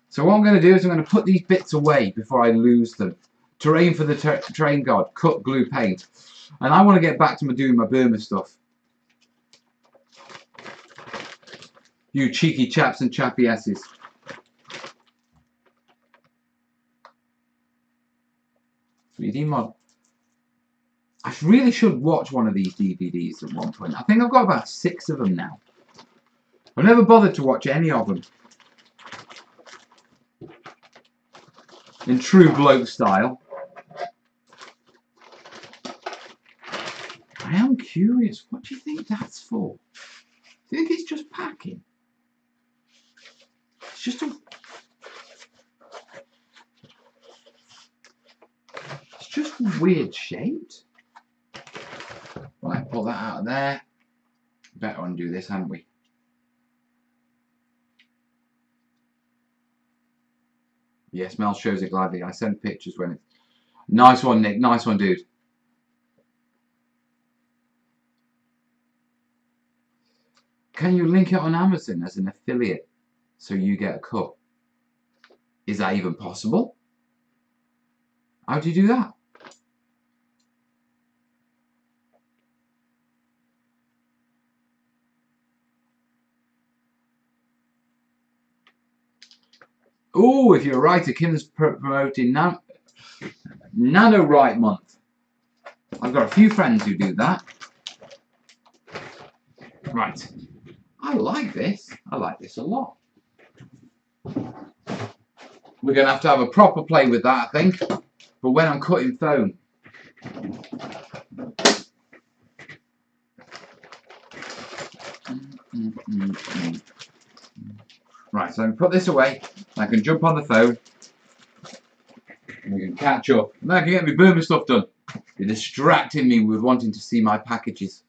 A: So what I'm going to do is I'm going to put these bits away before I lose them. Terrain for the terrain god. Cut, glue, paint. And I want to get back to doing my Burma stuff. You cheeky chaps and chappy asses. 3D mod. I really should watch one of these DVDs at one point. I think I've got about 6 of them now. I've never bothered to watch any of them. In true bloke style. I am curious. What do you think that's for? Do you think it's just packing? It's just a... It's just weird shaped. Right, pull that out of there. Better undo this, haven't we? Yes, Mel shows it gladly. I send pictures when it's... Nice one, Nick. Nice one, dude. Can you link it on Amazon as an affiliate so you get a cut? Is that even possible? How do you do that? Oh, if you're a writer, Kim's promoting NaNoWrite Month. I've got a few friends who do that. Right. I like this. I like this a lot. We're going to have a proper play with that, I think. But when I'm cutting foam. Right, so I can put this away. I can jump on the phone. And we can catch up. And then I can get my Burma stuff done. You're distracting me with wanting to see my packages.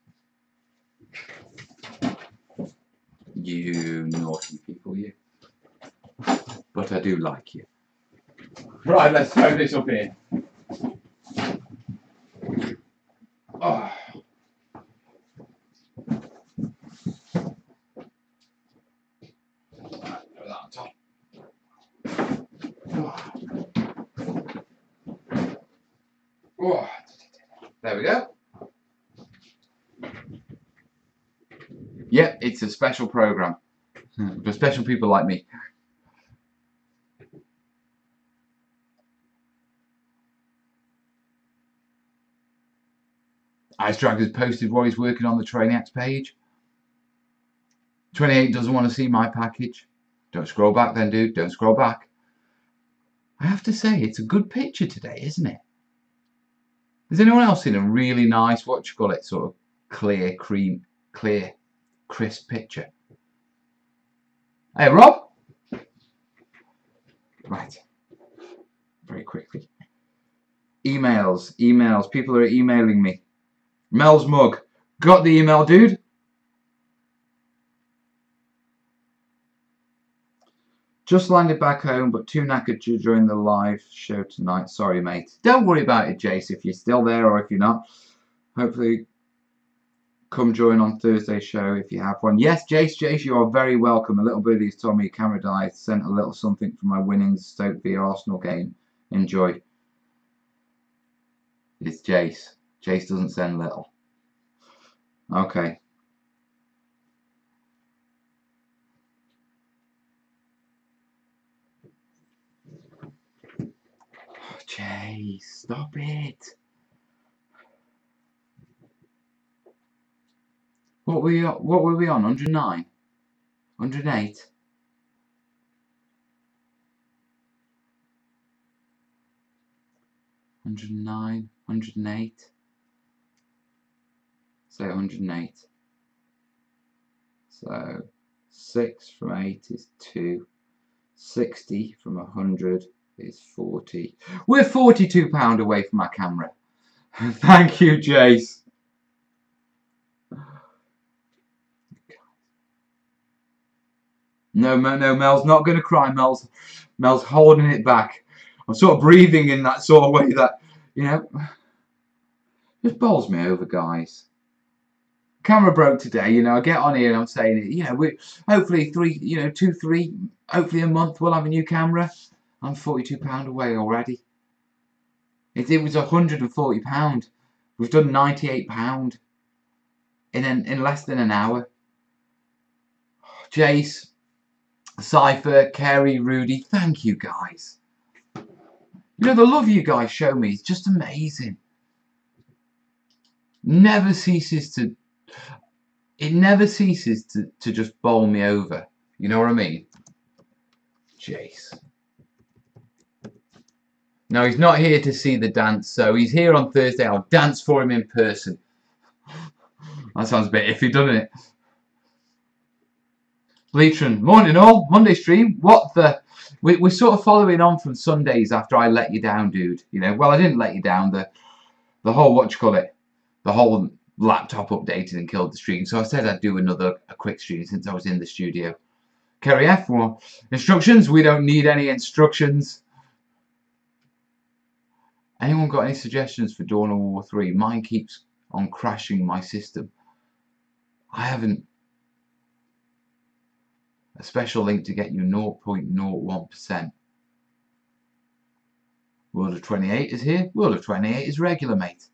A: You naughty people, you. But I do like you. Right, let's throw this up here. Oh. Right, put that on top. Oh. There we go. Yep, it's a special program for special people like me. Ice Dragon's posted what he's working on the terrainiacs page. 28 doesn't want to see my package. Don't scroll back then, dude. Don't scroll back. I have to say, it's a good picture today, isn't it? Has anyone else seen a really nice, what you call it, sort of clear, crisp picture? Hey, Rob? Right. Very quickly. Emails. People are emailing me. Mel's mug. Got the email, dude? Just landed back home, but too knackered to join the live show tonight. Sorry, mate. Don't worry about it, Jace, if you're still there or if you're not. Hopefully, come join on Thursday's show if you have one. Yes, Jace, you are very welcome. A little birdie's told me your camera died. Sent a little something from my winnings Stoke v Arsenal game. Enjoy. It's Jace. Jace doesn't send little. Okay. Oh, Jace, stop it. What were we on? 109? 108? 109? 108? Say 108. So 6 from 8 is 2. 60 from 100 is 40. We're £42 away from our camera. Thank you, Jace. No, Mel's not going to cry. Mel's holding it back. I'm sort of breathing in that sort of way that, you know, just bowls me over, guys. Camera broke today, you know. I get on here and I'm saying it, you know, we hopefully 2, 3, hopefully a month we'll have a new camera. I'm £42 away already. It was £140. We've done £98 in less than an hour. Jace, Cypher, Kerry, Rudy, thank you guys. You know, the love you guys show me is just amazing. Never ceases to just bowl me over. You know what I mean? Jace. No, he's not here to see the dance, so he's here on Thursday. I'll dance for him in person. That sounds a bit iffy, doesn't it? Leitron, morning all. Monday stream. What the? We're sort of following on from Sundays after I let you down, dude. You know, well, I didn't let you down. The whole, what you call it, the whole laptop updated and killed the stream. So I said I'd do a quick stream since I was in the studio. Kerry F, well, instructions? We don't need any instructions. Anyone got any suggestions for Dawn of War 3? Mine keeps on crashing my system. I haven't. A special link to get you 0.01%. World of 28 is here. World of 28 is regular, mate.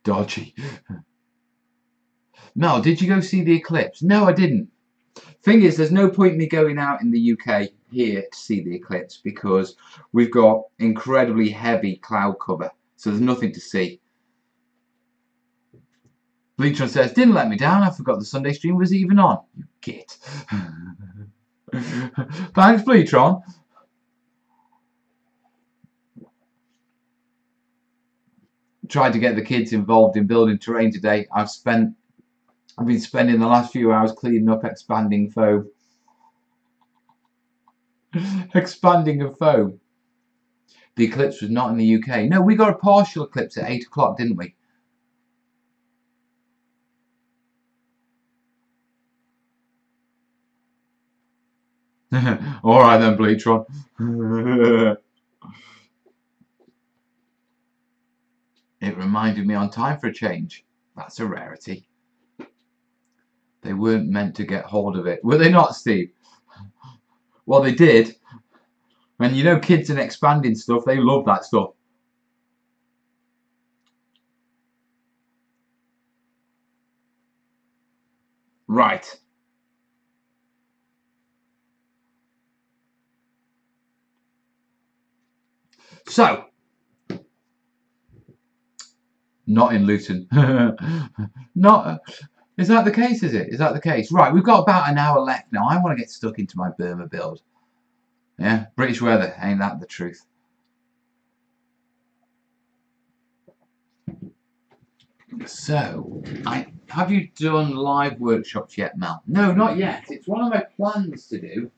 A: Dodgy. Mel, did you go see the eclipse? No, I didn't. Thing is, there's no point in me going out in the UK here to see the eclipse because we've got incredibly heavy cloud cover, so there's nothing to see. Bleachron says, didn't let me down, I forgot the Sunday stream was even on. You git. Thanks, Bleachron. Tried to get the kids involved in building terrain today. I've been spending the last few hours cleaning up expanding foam. Expanding of foam. The eclipse was not in the UK. No, we got a partial eclipse at 8 o'clock, didn't we? Alright then, Bleachron. It reminded me on time for a change. That's a rarity. They weren't meant to get hold of it. Were they not, Steve? Well, they did. And you know, kids and expanding stuff, they love that stuff. Right. So, not in Luton. Not. Is that the case, is it? Is that the case? Right, we've got about an hour left now. I want to get stuck into my Burma build. Yeah, British weather. Ain't that the truth? So, have you done live workshops yet, Mel? No, not yet. It's one of my plans to do.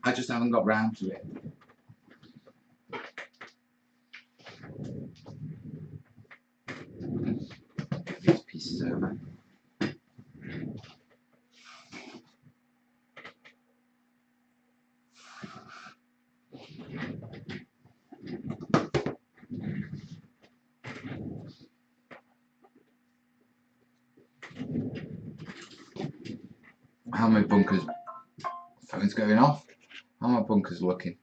A: I just haven't got round to it. Get these pieces over. How are my bunkers? Phone's going off. How are my bunkers looking?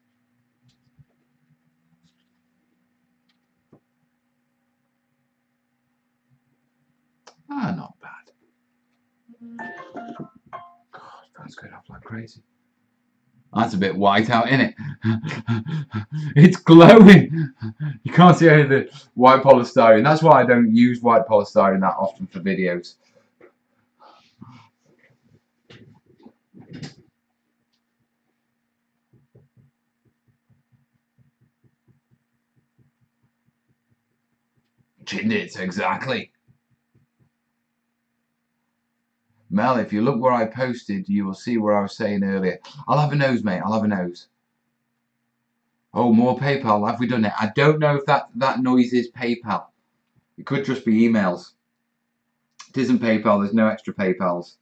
A: Ah, not bad. God, phone's going off like crazy. That's a bit white out, isn't it? It's glowing. You can't see any of the white polystyrene. That's why I don't use white polystyrene that often for videos. Chindits, exactly. Mel, if you look where I posted, you will see where I was saying earlier. I'll have a nose, mate. I'll have a nose. Oh, more PayPal. Have we done it? I don't know if that noise is PayPal. It could just be emails. It isn't PayPal. There's no extra PayPals.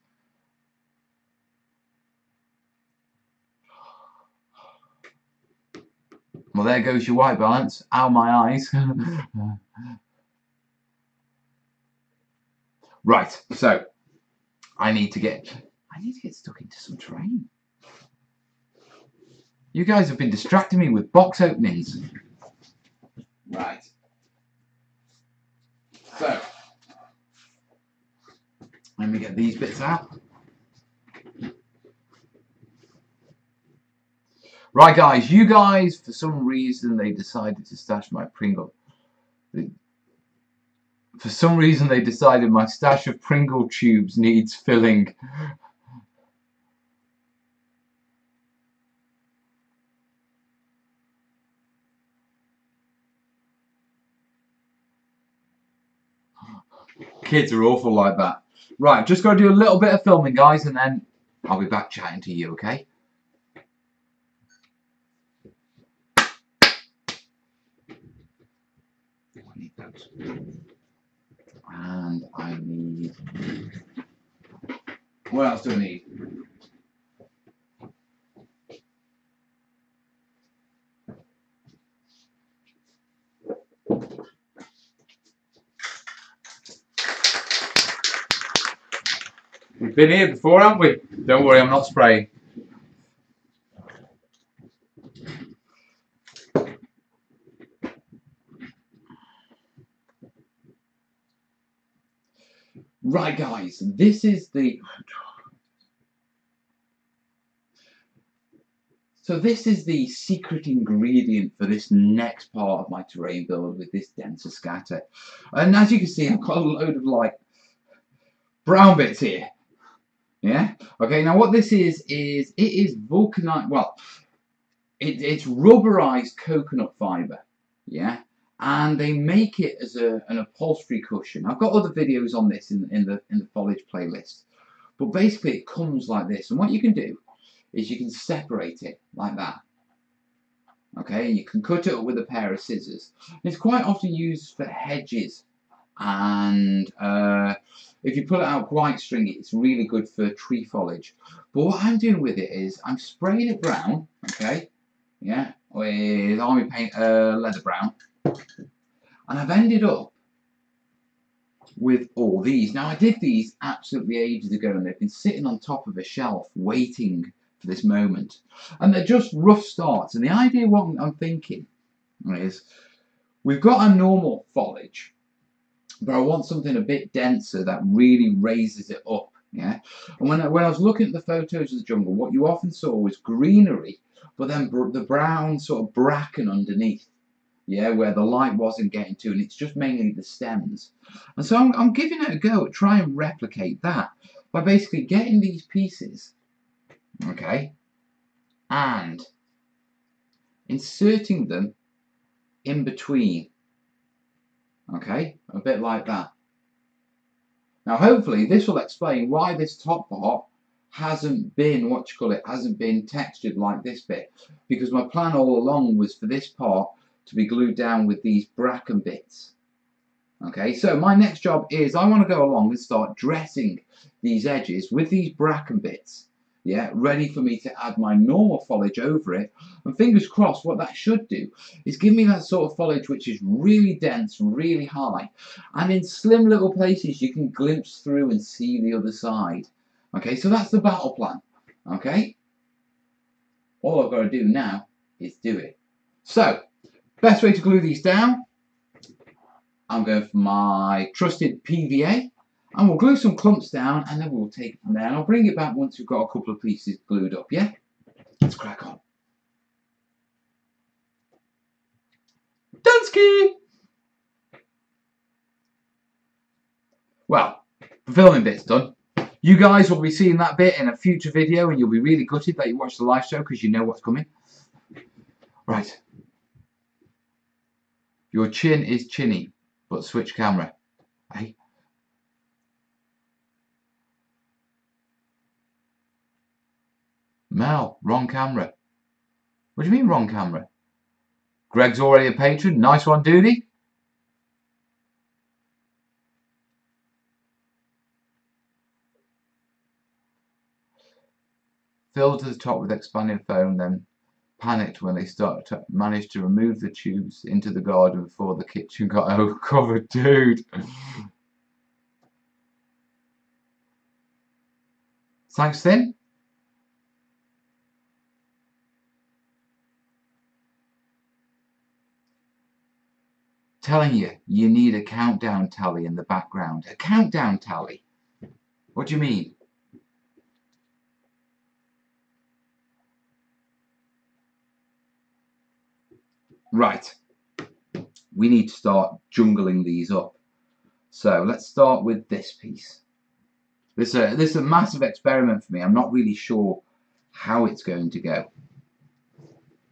A: Well, there goes your white balance. Ow, my eyes. Right, so I need to get stuck into some terrain. You guys have been distracting me with box openings. Right. So let me get these bits out. Right, guys, you guys, for some reason, they decided to stash my Pringle. For some reason, they decided my stash of Pringle tubes needs filling. Kids are awful like that. Right, just got to do a little bit of filming, guys, and then I'll be back chatting to you, okay? I need those. And I need... What else do I need? We've been here before, haven't we? Don't worry, I'm not spraying. Right, guys, this is the... So this is the secret ingredient for this next part of my terrain build with this denser scatter. And as you can see, I've got a load of like brown bits here. Yeah. Okay. Now what this is it is vulcanized. Well, it's rubberized coconut fiber. Yeah. And they make it as an upholstery cushion. I've got other videos on this in the foliage playlist. But basically, it comes like this. And what you can do is you can separate it like that. Okay, and you can cut it up with a pair of scissors. It's quite often used for hedges, and if you pull it out quite stringy, it's really good for tree foliage. But what I'm doing with it is I'm spraying it brown, okay, yeah, with army paint leather brown, and I've ended up with all these. Now I did these absolutely ages ago, and they've been sitting on top of a shelf waiting for this moment, and they're just rough starts. And the idea, what I'm thinking is, we've got our normal foliage, but I want something a bit denser that really raises it up. Yeah. And when I was looking at the photos of the jungle, what you often saw was greenery, but then the brown sort of bracken underneath. Yeah, where the light wasn't getting to, and it's just mainly the stems. And so I'm giving it a go at trying and replicate that by basically getting these pieces, okay, and inserting them in between, okay, a bit like that. Now hopefully this will explain why this top part hasn't been, hasn't been textured like this bit, because my plan all along was for this part to be glued down with these bracken bits. Okay, so my next job is I want to go along and start dressing these edges with these bracken bits. Yeah, ready for me to add my normal foliage over it. And fingers crossed, what that should do is give me that sort of foliage which is really dense, really high. And in slim little places you can glimpse through and see the other side. Okay, so that's the battle plan. Okay, all I've got to do now is do it. So, best way to glue these down, I'm going for my trusted PVA, and we'll glue some clumps down, and then we'll take it from there, and I'll bring it back once we've got a couple of pieces glued up, yeah? Let's crack on. Dunsky! Well, the filming bit's done. You guys will be seeing that bit in a future video, and you'll be really gutted that you watched the live show because you know what's coming. Right. Your chin is chinny, but switch camera. Hey. Mel, wrong camera. What do you mean wrong camera? Greg's already a patron. Nice one, duty. Filled to the top with expanding foam, then panicked when they managed to remove the tubes into the garden before the kitchen got overcovered, dude. Thanks, Thin. Telling you, you need a countdown tally in the background. A countdown tally? What do you mean? Right. We need to start jungling these up. So let's start with this piece. This is a massive experiment for me. I'm not really sure how it's going to go.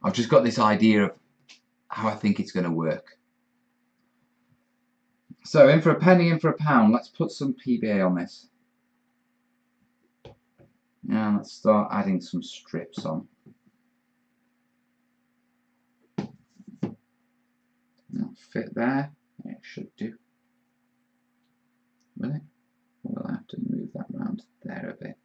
A: I've just got this idea of how I think it's going to work. So in for a penny, in for a pound. Let's put some PVA on this. Now let's start adding some strips on. That'll fit there. It should do. Will it? Or will I have to move that round there a bit?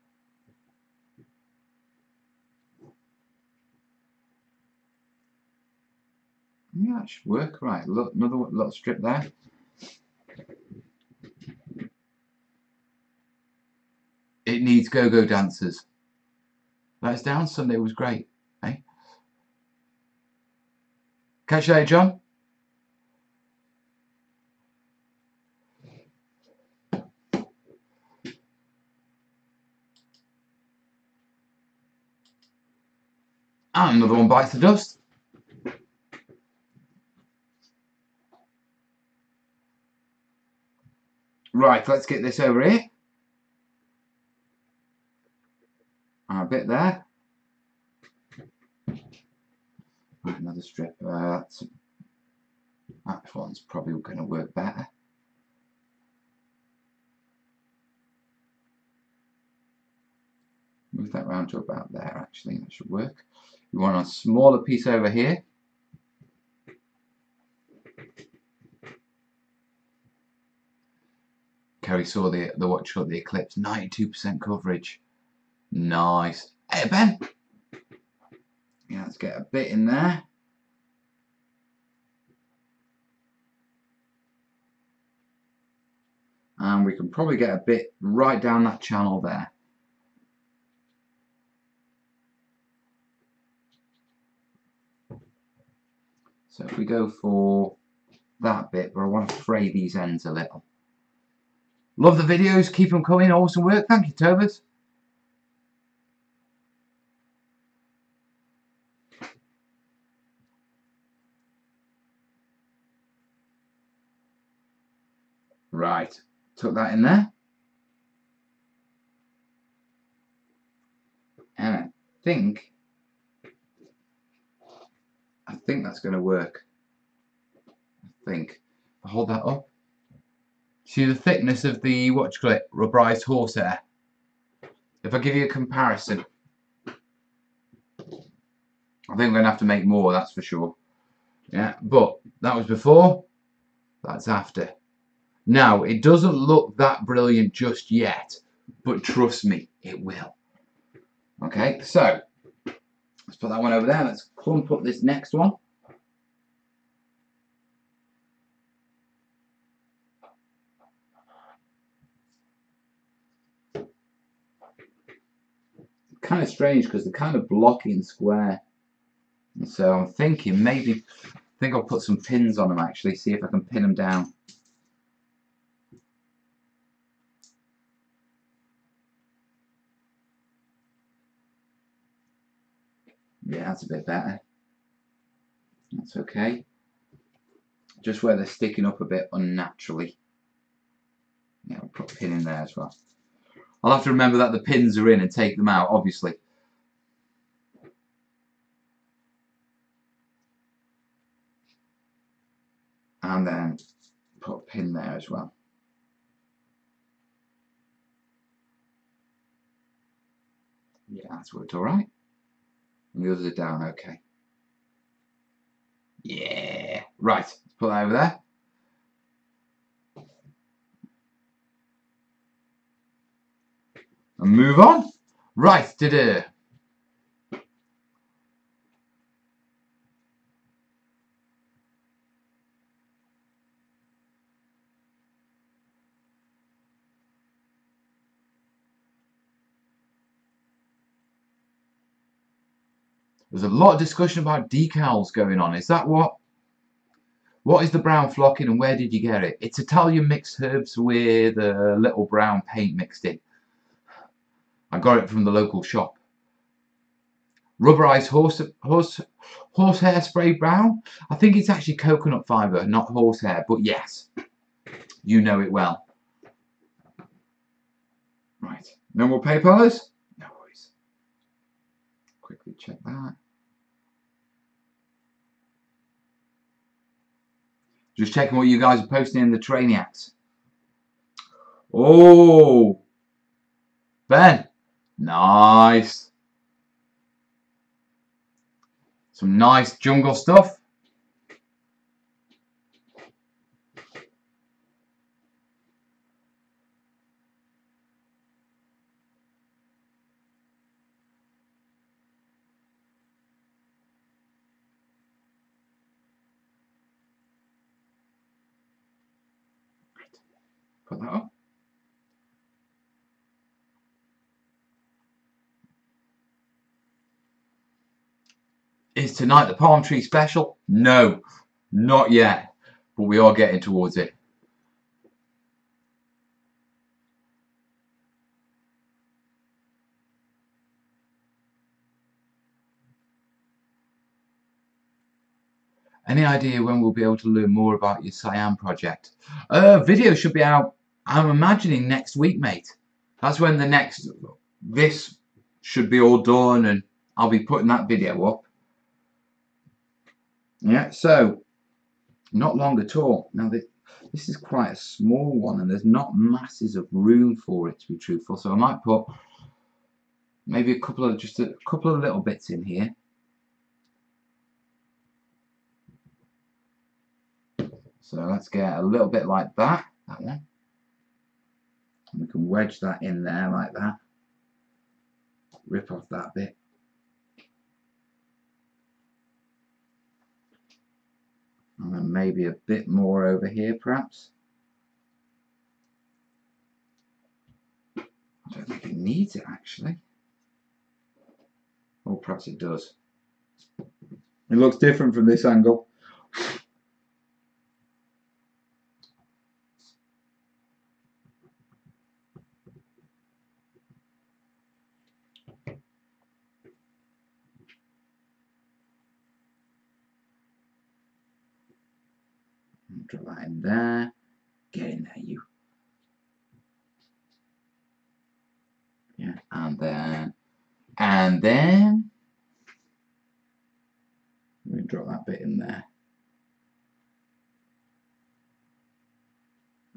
A: Yeah, that should work. Right, look, another little strip there. It needs go-go dancers. Let us down. Sunday was great. Eh? Catch you later, John. And another one bites the dust. Right, let's get this over here. And a bit there. Right, another strip. That one's probably going to work better. Move that round to about there, actually. That should work. You want a smaller piece over here. Kerry saw the watch shot, the eclipse. 92% coverage. Nice. Hey, Ben. Yeah, let's get a bit in there. And we can probably get a bit right down that channel there. So if we go for that bit, but I want to fray these ends a little. Love the videos, keep them coming, awesome work. Thank you, Tobas. Right, tuck that in there. And I think that's going to work. I think. I'll hold that up. See the thickness of the what you call it, rubberized horsehair. If I give you a comparison, I think I'm going to have to make more, that's for sure. Yeah, but that was before, that's after. Now, it doesn't look that brilliant just yet, but trust me, it will. Okay, so let's put that one over there. Let's clump up this next one. Kind of strange because they're kind of blocking square. And so I'm thinking maybe, I think I'll put some pins on them actually, see if I can pin them down. Yeah, that's a bit better. That's okay. Just where they're sticking up a bit unnaturally. Yeah, I'll put a pin in there as well. I'll have to remember that the pins are in and take them out, obviously. And then put a pin there as well. Yeah, that's worked all right. And the others are down, okay. Yeah, right, let's put that over there. And move on. Right, ta-da. There's a lot of discussion about decals going on. Is that what? What is the brown flocking and where did you get it? It's Italian mixed herbs with a little brown paint mixed in. I got it from the local shop. Rubberized horsehair spray brown. I think it's actually coconut fibre, not horsehair, but yes, you know it well. Right, no more papers? No worries. Quickly check that. Just checking what you guys are posting in the terrainiacs. Oh, Ben, nice. Some nice jungle stuff. Put that up. Is tonight the palm tree special? No, not yet, but we are getting towards it. Any idea when we'll be able to learn more about your Siam project? Video should be out, I'm imagining, next week, mate. That's when this should be all done and I'll be putting that video up. Yeah, so, not long at all. Now, this is quite a small one and there's not masses of room for it, to be truthful. So I might put maybe just a couple of little bits in here. So let's get a little bit like that one. And we can wedge that in there like that. Rip off that bit. And then maybe a bit more over here perhaps. I don't think it needs it actually. Or perhaps it does. It looks different from this angle. Drop that in there. Get in there, you. Yeah, and then we drop that bit in there.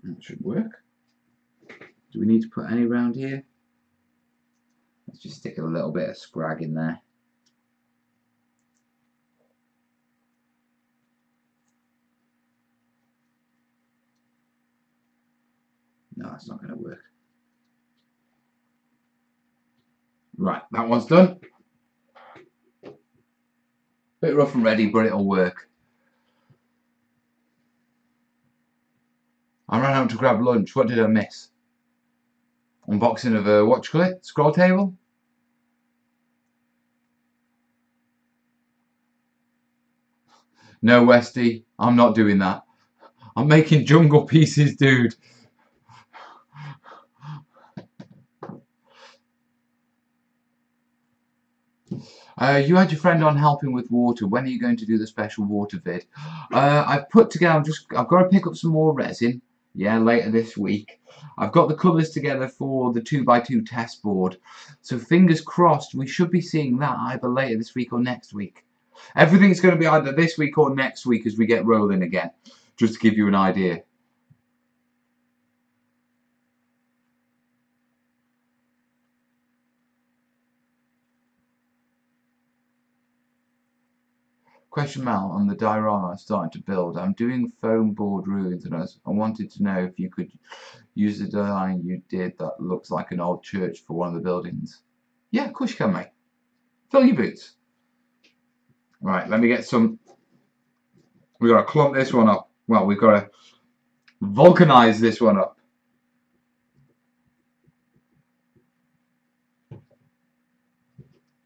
A: That should work. Do we need to put any around here? Let's just stick a little bit of scrag in there. No, that's not going to work. Right, that one's done. Bit rough and ready, but it'll work. I ran out to grab lunch. What did I miss? Unboxing of a, what you call it, scroll table. No, Westy, I'm not doing that. I'm making jungle pieces, dude. You had your friend on helping with water. When are you going to do the special water vid? I've put together, I've got to pick up some more resin. Yeah, later this week. I've got the colours together for the 2x2 test board. So fingers crossed, we should be seeing that either later this week or next week. Everything's going to be either this week or next week as we get rolling again. Just to give you an idea. Question Mal on the diorama I'm starting to build. I'm doing foam board ruins and I wanted to know if you could use the design you did that looks like an old church for one of the buildings. Yeah, of course you can, mate. Fill your boots. Right, let me get some. We've got to clump this one up. Well, we've got to vulcanize this one up.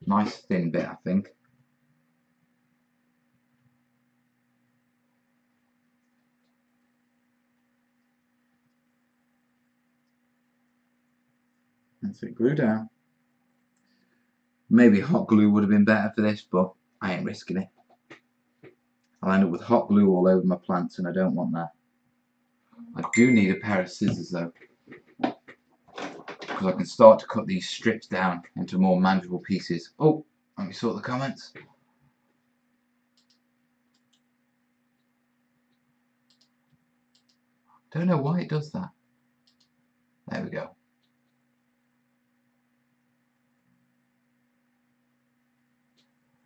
A: Nice thin bit, I think. That's it, glue down. Maybe hot glue would have been better for this, but I ain't risking it. I'll end up with hot glue all over my plants and I don't want that. I do need a pair of scissors though, because I can start to cut these strips down into more manageable pieces. Oh, let me sort the comments. Don't know why it does that. There we go.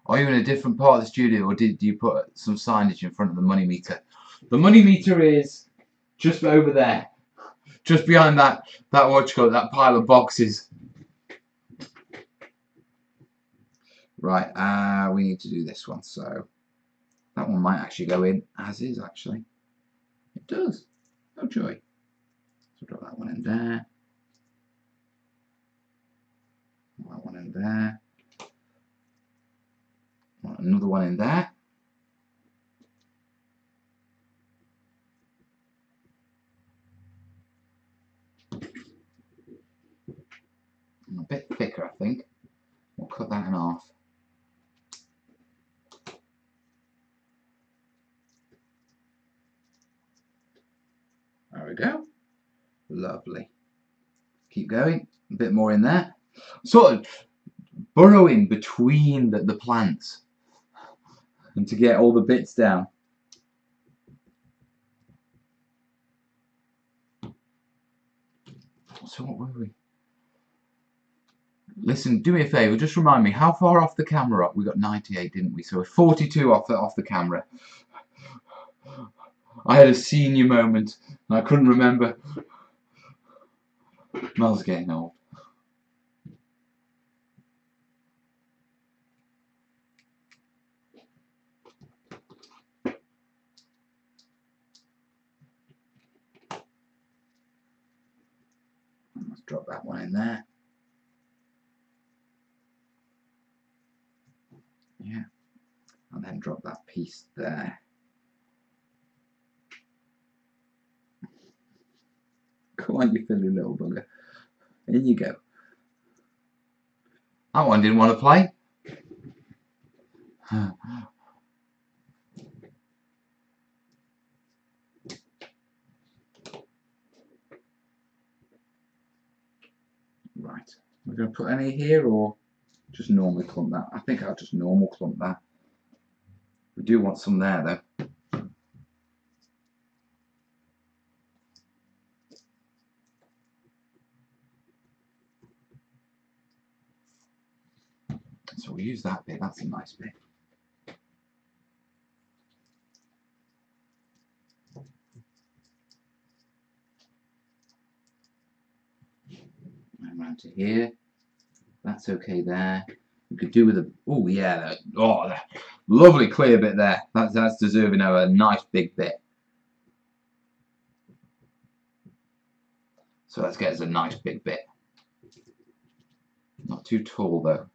A: Are you in a different part of the studio, or did you put some signage in front of the money meter? The money meter is just over there, just behind that what you call it, that pile of boxes. Right, we need to do this one, so that one might actually go in as is. Actually, it does. Oh joy! So drop that one in there. That one in there. Another one in there. A bit thicker, I think. We'll cut that in half. There we go. Lovely. Keep going. A bit more in there. Sort of burrowing between the plants and to get all the bits down. So what were we? Listen, do me a favour, just remind me, how far off the camera up? We got 98, didn't we? So we're 42 off the camera. I had a senior moment and I couldn't remember. Mel's getting old. Let's drop that one in there. Yeah. And then drop that piece there. Come on, you silly little bugger. In you go. That one didn't want to play. Right. We're going to put any here or just normally clump that? I think I'll just normal clump that. We do want some there though. So we'll use that bit, that's a nice bit. And round to here. That's okay there. We could do with a, oh yeah, that lovely clear bit there. That's deserving of a nice big bit. So let's get us a nice big bit. too tall though.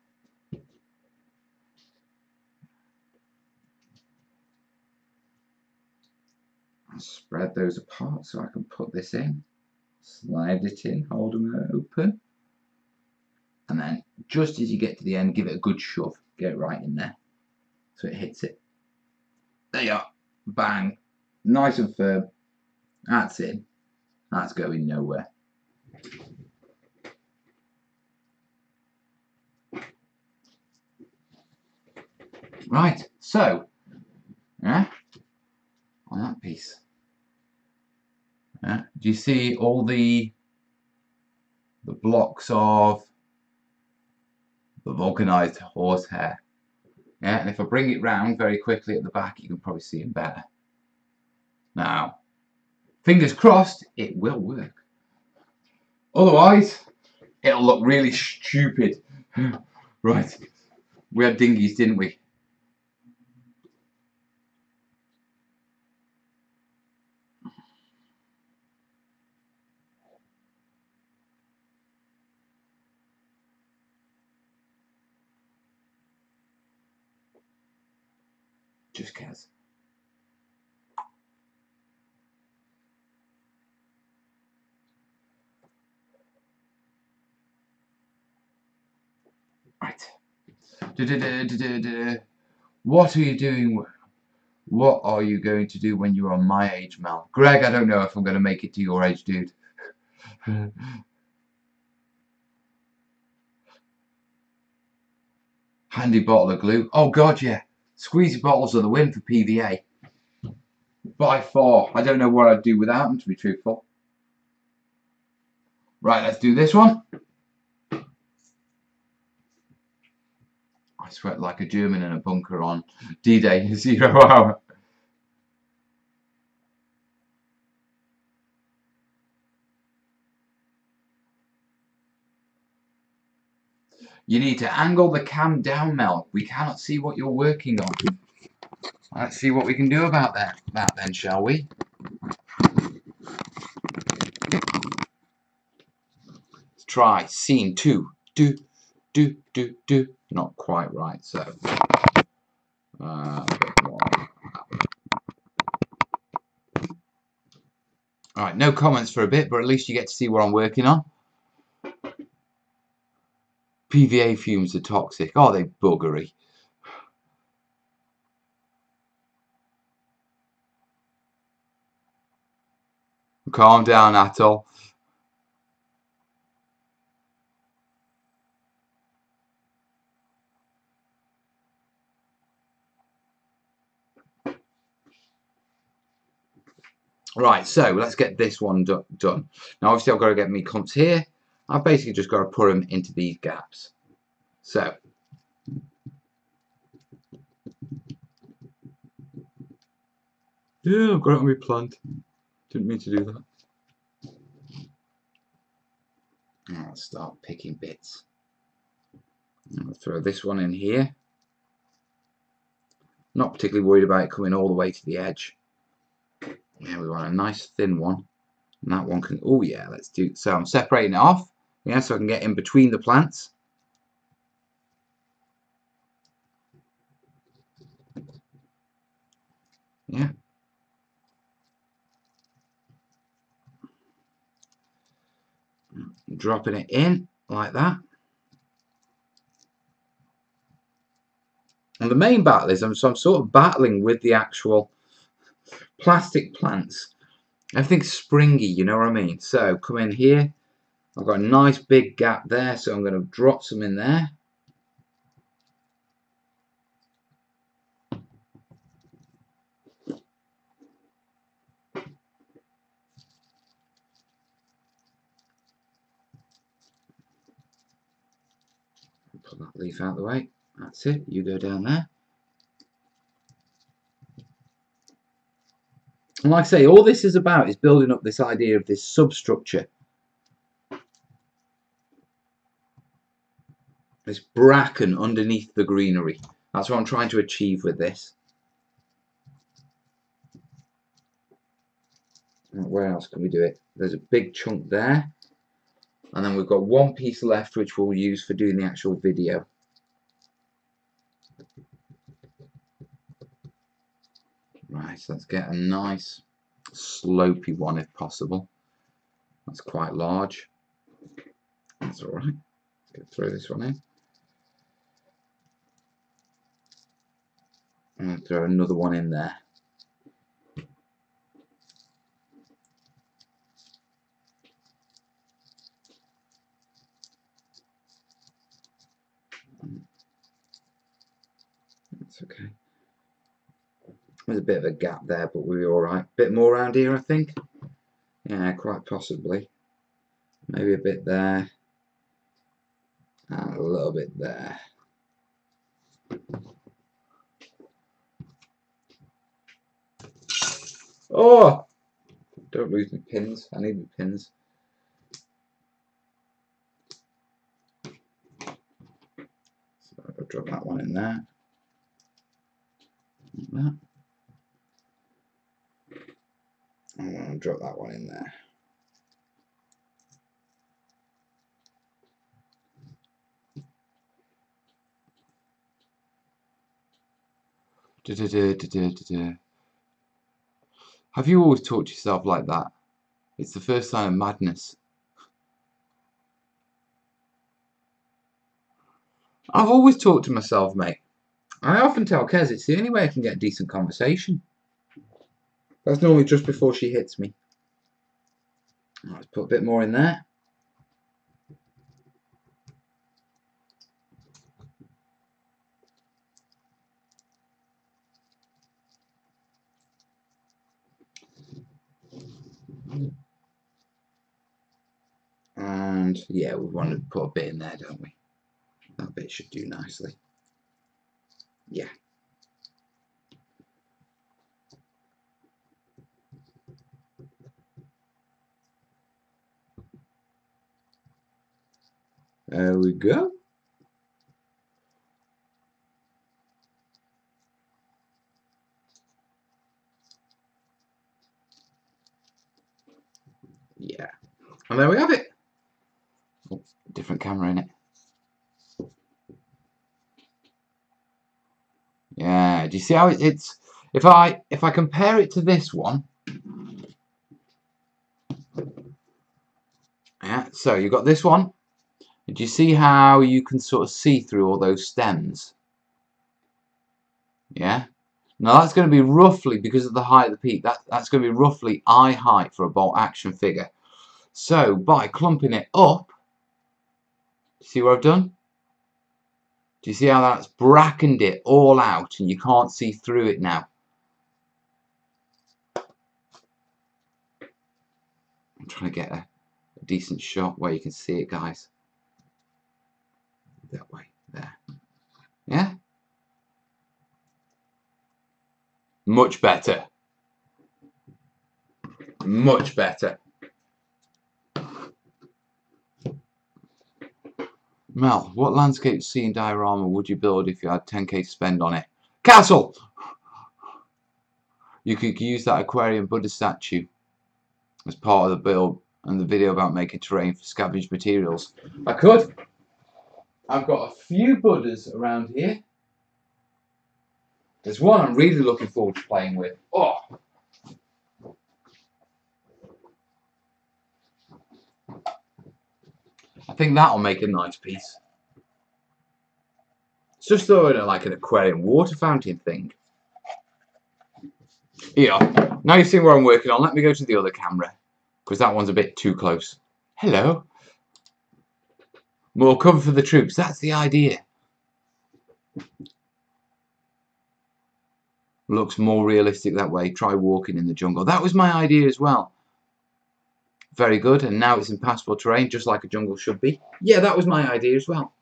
A: I'll spread those apart so I can put this in. Slide it in, hold them open. And then just as you get to the end, give it a good shove. Get it right in there. So it hits it. There you are. Bang. Nice and firm. That's in. That's going nowhere. Right, so, yeah, on that piece. Yeah, do you see all the blocks of the vulcanized horsehair? Yeah, and if I bring it round very quickly at the back, you can probably see them better. Now, fingers crossed, it will work. Otherwise, it'll look really stupid. Right, we had dinghies, didn't we? Just Kaz. Right. What are you doing? What are you going to do when you're on my age, Mel? Greg, I don't know if I'm going to make it to your age, dude. Handy bottle of glue. Oh, God, yeah. Squeezy bottles are the win for PVA. By far. I don't know what I'd do without them, to be truthful. Right, let's do this one. I sweat like a German in a bunker on D-Day 0 hour. You need to angle the cam down, Mel. We cannot see what you're working on. Let's see what we can do about that then, shall we? Let's try scene 2. Do. Not quite right, so. A bit more. Alright, no comments for a bit, but at least you get to see what I'm working on. PVA fumes are toxic. Oh, they buggery. Calm down, Atoll. Right, so let's get this one done. Now, obviously, I've got to get me clumps here. I've basically just got to put them into these gaps. So, yeah, I've got it on my plant. Didn't mean to do that. I'll start picking bits. I'll throw this one in here. Not particularly worried about it coming all the way to the edge. Yeah, we want a nice thin one. And that one can, oh yeah, let's do, so I'm separating it off. Yeah, so I can get in between the plants. Yeah. Dropping it in like that. And the main battle is I'm sort of battling with the actual plastic plants. Everything's springy, you know what I mean? So come in here. I've got a nice big gap there, so I'm going to drop some in there. Put that leaf out of the way. That's it. You go down there. And like I say, all this is about is building up this idea of this substructure. This bracken underneath the greenery. That's what I'm trying to achieve with this. Where else can we do it? There's a big chunk there. And then we've got one piece left which we'll use for doing the actual video. Right, so let's get a nice slopey one if possible. That's quite large. That's alright. Let's throw this one in. And throw another one in there. That's okay. There's a bit of a gap there, but we'll be alright. Bit more around here, I think. Yeah, quite possibly. Maybe a bit there. And a little bit there. Oh! Don't lose my pins. I need my pins. So I'll drop that one in there. Like that. And I'll drop that one in there. Have you always talked to yourself like that? It's the first sign of madness. I've always talked to myself, mate. I often tell Kez it's the only way I can get a decent conversation. That's normally just before she hits me. Let's put a bit more in there. And yeah, we want to put a bit in there, don't we? That bit should do nicely. Yeah. There we go. Yeah. And there we have it. Oh, different camera in it. Yeah, do you see how it's if I compare it to this one, yeah, so you've got this one. Do you see how you can sort of see through all those stems? Yeah. Now that's going to be roughly, because of the height of the peak, that's going to be roughly eye height for a bolt action figure. So by clumping it up, see what I've done? Do you see how that's brackened it all out and you can't see through it now? I'm trying to get a decent shot where you can see it, guys. That way, there. Yeah? Much better. Much better. Mel, what landscape scene diorama would you build if you had 10k to spend on it? Castle! You could use that aquarium Buddha statue as part of the build and the video about making terrain for scavenged materials. I could. I've got a few Buddhas around here. There's one I'm really looking forward to playing with. Oh! I think that'll make a nice piece. It's just throwing like an aquarium water fountain thing. Here, now you've seen what I'm working on, let me go to the other camera, because that one's a bit too close. Hello. More cover for the troops, that's the idea. Looks more realistic that way. Try walking in the jungle. That was my idea as well. Very good, and now it's impassable terrain, just like a jungle should be. Yeah, that was my idea as well.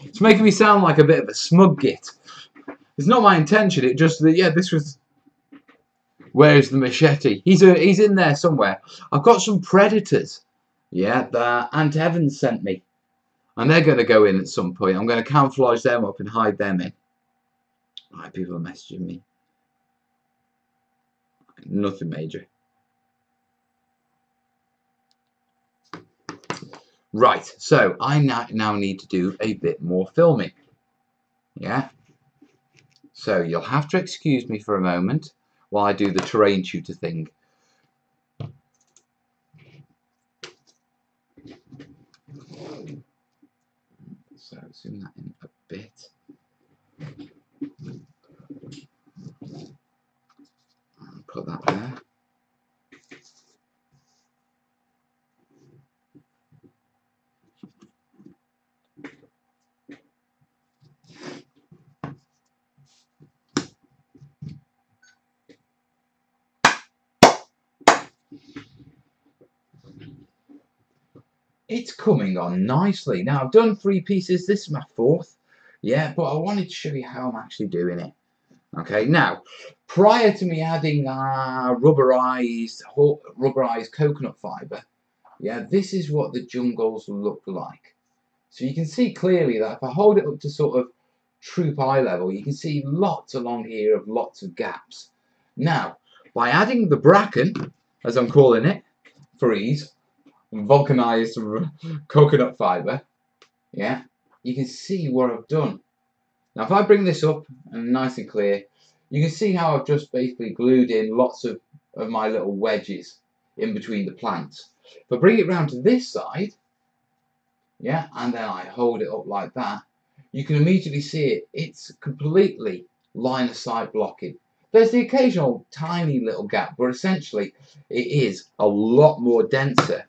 A: It's making me sound like a bit of a smug git. It's not my intention, it just that, yeah, this was... Where's the machete? He's in there somewhere. I've got some predators, yeah, that Aunt Evans sent me. And they're going to go in at some point. I'm going to camouflage them up and hide them in. Right, people are messaging me. nothing major. Right, so I now need to do a bit more filming. Yeah. So you'll have to excuse me for a moment while I do the terrain tutor thing. So zoom that in a bit. Put that there. It's coming on nicely. Now I've done 3 pieces, this is my 4th. Yeah, but I wanted to show you how I'm actually doing it. Okay, now, prior to me adding rubberized coconut fibre, yeah, this is what the jungles look like. So you can see clearly that if I hold it up to sort of troop eye level, you can see lots along here of lots of gaps. Now, by adding the bracken, as I'm calling it, for ease, vulcanized coconut fibre, yeah, you can see what I've done. Now if I bring this up and nice and clear, you can see how I've just basically glued in lots of my little wedges in between the plants. If I bring it round to this side, yeah, and then I hold it up like that, you can immediately see it. It's completely line of sight blocking. There's the occasional tiny little gap, but essentially it is a lot more denser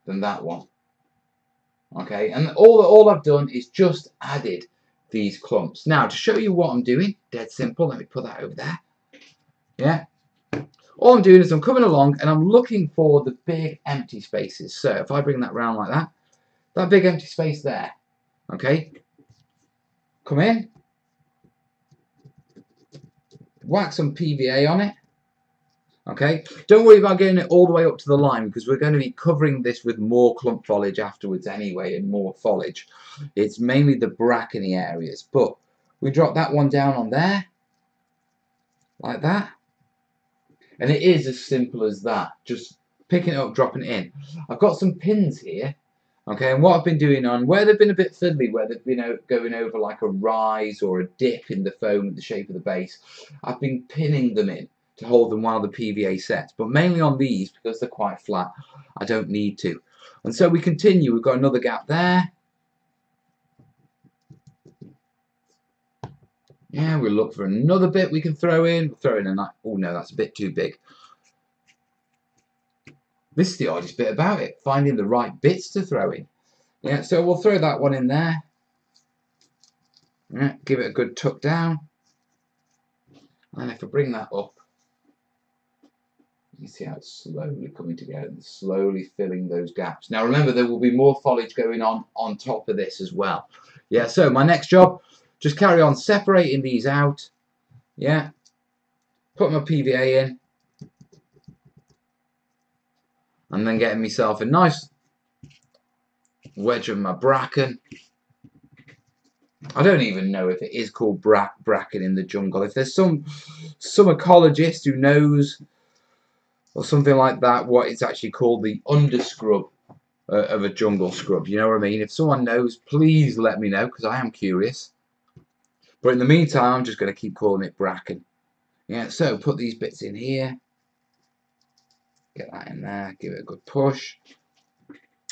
A: than that one. Okay, and all I've done is just added these clumps. Now, to show you what I'm doing, dead simple, let me put that over there. Yeah, all I'm doing is I'm coming along and I'm looking for the big empty spaces. So if I bring that round like that, that big empty space there, okay, come in, whack some PVA on it. Okay, don't worry about getting it all the way up to the line because we're going to be covering this with more clump foliage afterwards anyway, and more foliage. It's mainly the brackeny areas, but we drop that one down on there like that, and it is as simple as that. Just picking it up, dropping it in. I've got some pins here, okay, and what I've been doing on where they've been a bit fiddly, where they've been going over like a rise or a dip in the foam at the shape of the base, I've been pinning them in to hold them while the PVA sets, but mainly on these because they're quite flat I don't need to. And so we continue. We've got another gap there. Yeah, we'll look for another bit we can throw in. Throw in a, oh no, that's a bit too big. This is the oddest bit about it, finding the right bits to throw in. Yeah, so we'll throw that one in there. Yeah, give it a good tuck down. And if I bring that up, you see how it's slowly coming together and slowly filling those gaps. Now remember, there will be more foliage going on top of this as well. Yeah, so my next job, just carry on separating these out. Yeah, put my PVA in. And then getting myself a nice wedge of my bracken. I don't even know if it is called bracken in the jungle. If there's some ecologist who knows or something like that what it's actually called, the underscrub of a jungle scrub, you know what I mean? If someone knows, please let me know because I am curious. But in the meantime, I'm just going to keep calling it bracken. Yeah, so put these bits in here. Get that in there, give it a good push.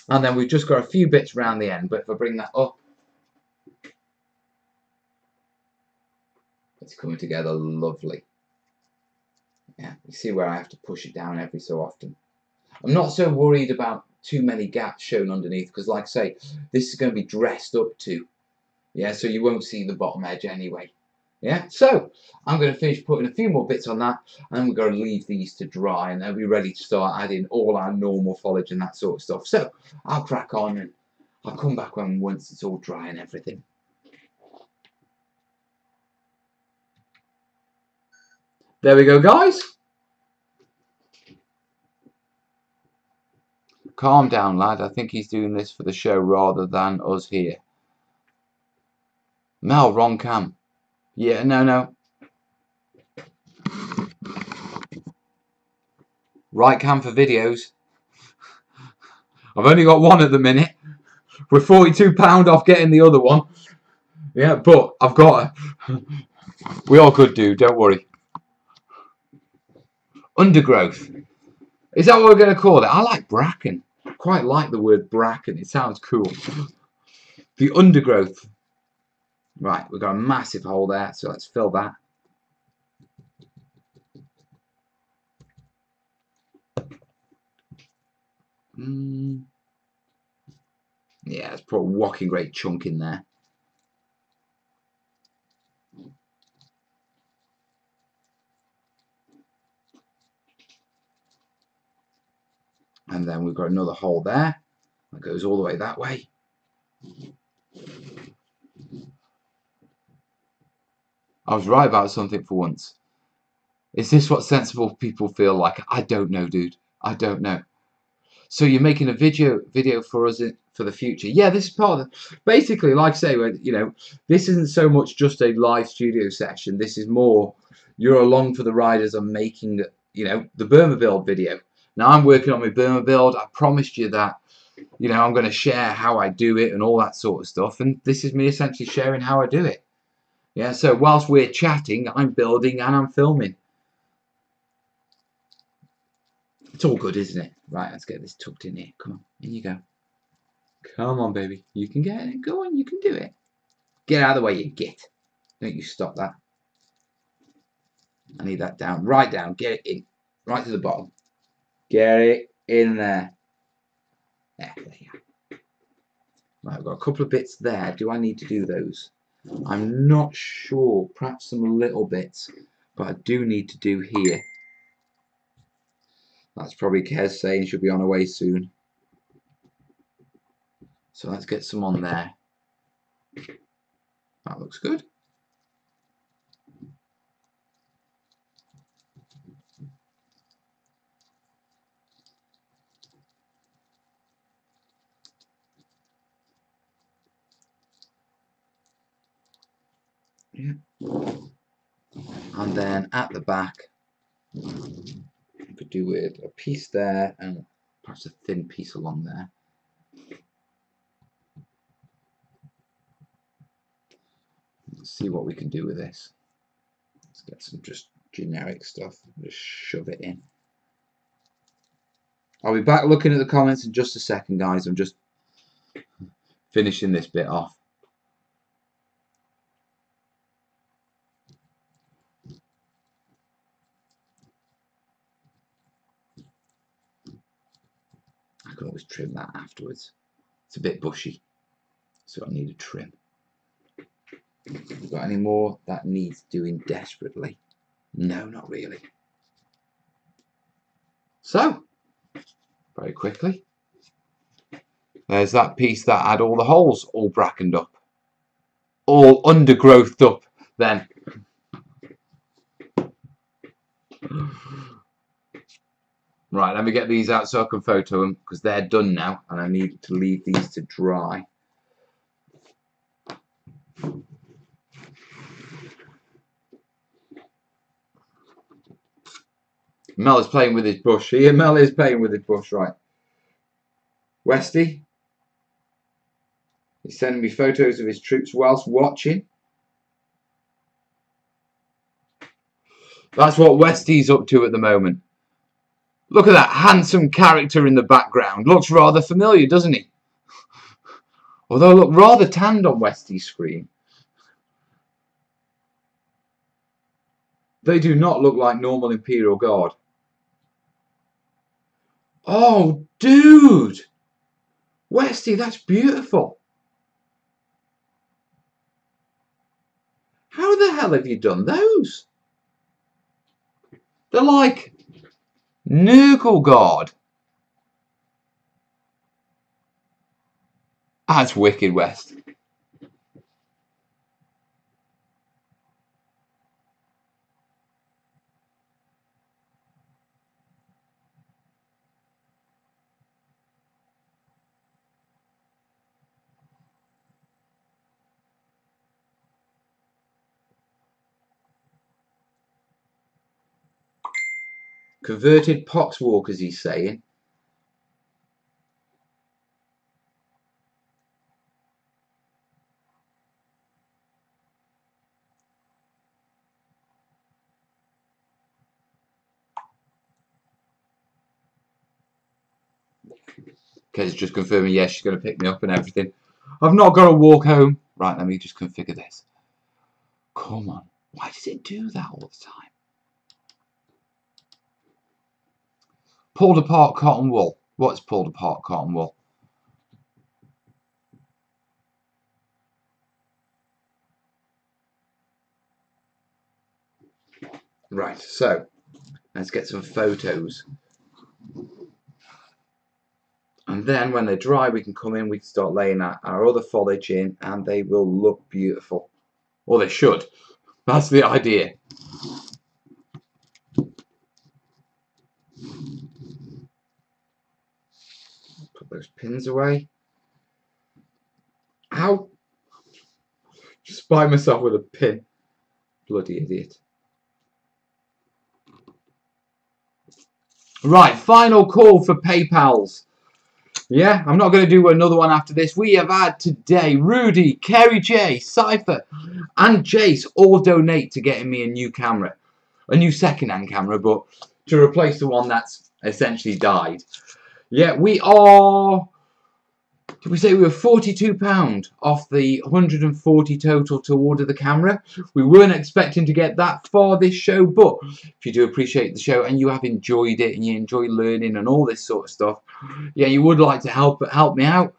A: And then we've just got a few bits around the end, but if I bring that up, it's coming together lovely. Yeah, you see where I have to push it down every so often. I'm not so worried about too many gaps shown underneath because, like I say, this is going to be dressed up too. Yeah, so you won't see the bottom edge anyway. Yeah, so I'm going to finish putting a few more bits on that, and then we're going to leave these to dry, and then we're ready to start adding all our normal foliage and that sort of stuff. So I'll crack on, and I'll come back once it's all dry and everything. There we go, guys. Calm down, lad. I think he's doing this for the show rather than us here. Mel, wrong cam. Yeah, no. Right cam for videos. I've only got one at the minute. We're £42 off getting the other one. Yeah, but I've got we all could do, don't worry. Undergrowth. Is that what we're going to call it? I like bracken. I quite like the word bracken. It sounds cool. The undergrowth. Right, we've got a massive hole there, so let's fill that. Yeah, let's put a whacking great chunk in there. And then we've got another hole there that goes all the way that way. I was right about something for once. Is this what sensible people feel like? I don't know, dude. I don't know. So you're making a video for us for the future. Yeah, this is part of the, basically, like I say, you know, this isn't so much just a live studio session. This is more, you're along for the ride as I'm making, you know, the Burma Build video. Now I'm working on my Burma Build. I promised you that, you know, I'm going to share how I do it and all that sort of stuff. And this is me essentially sharing how I do it. Yeah, so whilst we're chatting, I'm building and I'm filming. It's all good, isn't it? Right, let's get this tucked in here. Come on, in you go. Come on, baby. You can get it. Go on, you can do it. Get out of the way, you git. Don't you stop that. I need that down. Right down. Get it in. Right to the bottom. Get it in there. Yeah, there you go. Right, I've got a couple of bits there. Do I need to do those? I'm not sure. Perhaps some little bits. But I do need to do here. That's probably Kez saying she'll be on her way soon. So let's get some on there. That looks good. Yeah. And then at the back, I could do with a piece there and perhaps a thin piece along there. Let's see what we can do with this. Let's get some just generic stuff. Just shove it in. I'll be back looking at the comments in just a second, guys. I'm just finishing this bit off. I can always trim that afterwards. It's a bit bushy, so I need a trim. Got any more that needs doing desperately? No, not really. So, very quickly, there's that piece that had all the holes all brackened up, all undergrowthed up then. Right, let me get these out so I can photo them because they're done now and I need to leave these to dry. Mel is playing with his bush. Here, Mel is playing with his bush, right. Westy, he's sending me photos of his troops whilst watching. That's what Westy's up to at the moment. Look at that handsome character in the background. Looks rather familiar, doesn't he? Although look rather tanned on Westy's screen. They do not look like normal Imperial Guard. Oh, dude! Westy, that's beautiful. How the hell have you done those? They're like Nurgle Guard. That's wicked, West. Converted poxwalkers, he's saying. Kay's just confirming, yes, she's going to pick me up and everything. I've not got to walk home. Right, let me just configure this. Come on. Why does it do that all the time? Pulled apart cotton wool. What's pulled apart cotton wool? Right, so let's get some photos. And then when they're dry, we can come in, we can start laying our other foliage in, and they will look beautiful. Or they should. That's the idea. Put those pins away. Ow! Just bite myself with a pin. Bloody idiot. Right, final call for PayPals. Yeah, I'm not going to do another one after this. We have had today Rudy, Kerry J, Cypher, and Jace all donate to getting me a new camera. A new second-hand camera, but to replace the one that's essentially died. Yeah, we are... Did we say we were £42 off the 140 total to order the camera? We weren't expecting to get that far this show, but if you do appreciate the show and you have enjoyed it and you enjoy learning and all this sort of stuff, yeah, you would like to help me out,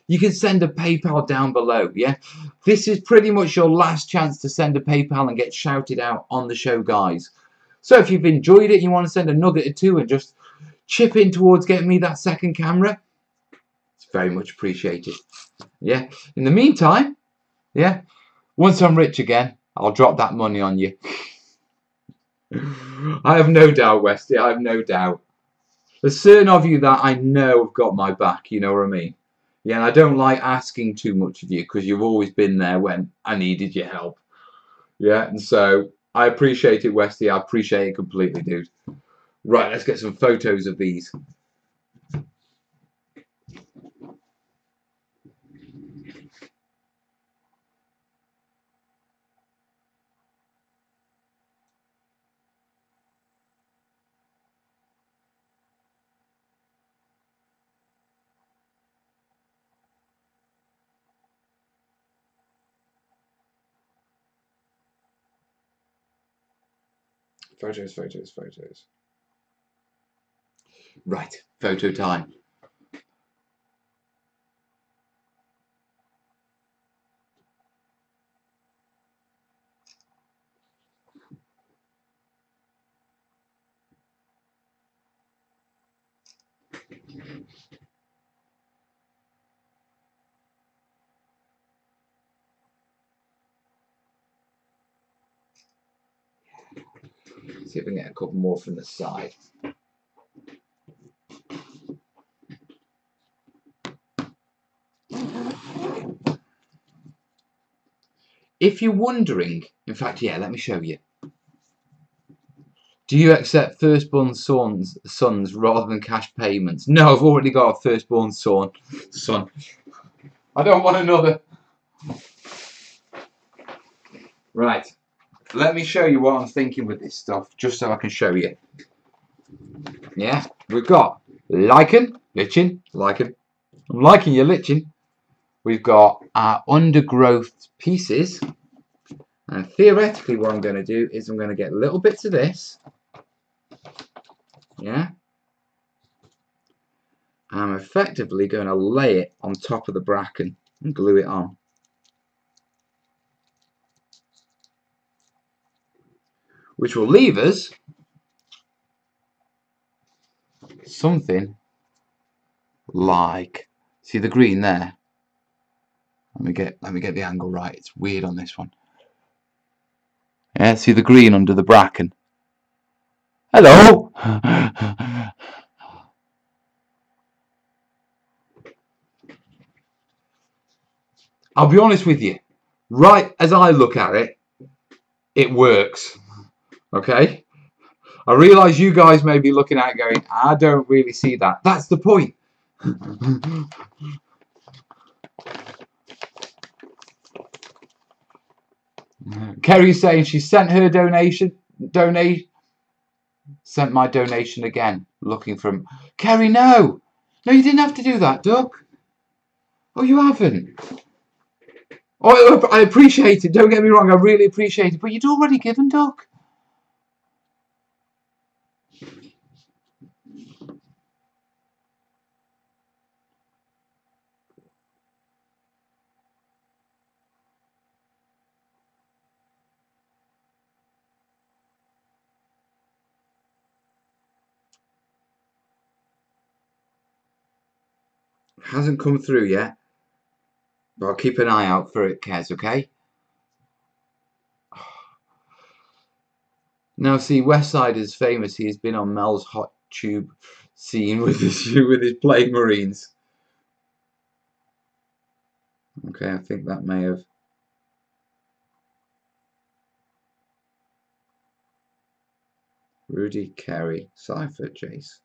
A: you can send a PayPal down below. Yeah, this is pretty much your last chance to send a PayPal and get shouted out on the show, guys. So if you've enjoyed it, you want to send a nugget or two and just chip in towards getting me that second camera, it's very much appreciated. Yeah, in the meantime, yeah, once I'm rich again, I'll drop that money on you. I have no doubt, Westy, I have no doubt. There's certain of you that I know have got my back, you know what I mean? Yeah, and I don't like asking too much of you because you've always been there when I needed your help. Yeah, and so I appreciate it, Westy. I appreciate it completely, dude. Right, let's get some photos of these. Photos, photos, photos. Right, photo time. See if we can get a couple more from the side. If you're wondering, in fact, yeah, let me show you. Do you accept firstborn sons rather than cash payments? No, I've already got a firstborn son. I don't want another. Right, let me show you what I'm thinking with this stuff, just so I can show you. Yeah, we've got lichen. I'm liking your lichen. We've got our undergrowth pieces. And theoretically what I'm going to do is I'm going to get little bits of this. Yeah. I'm effectively going to lay it on top of the bracken and glue it on. Which will leave us something like, see the green there? Let me get the angle right. It's weird on this one. Yeah, see the green under the bracken. Hello. I'll be honest with you. Right as I look at it, it works. Okay? I realise you guys may be looking at it going, I don't really see that. That's the point. Kerry's saying she sent her sent my donation again. Looking from Kerry, no, you didn't have to do that, Duck. Oh, you haven't. Oh, I appreciate it. Don't get me wrong, I really appreciate it. But you'd already given, Duck. Hasn't come through yet. But I'll keep an eye out for it, Kez, okay? Now, see, Westside is famous. He's been on Mel's hot tube scene with his Plague Marines. Okay, I think that may have... Rudy, Kerry, Cypher, Jace.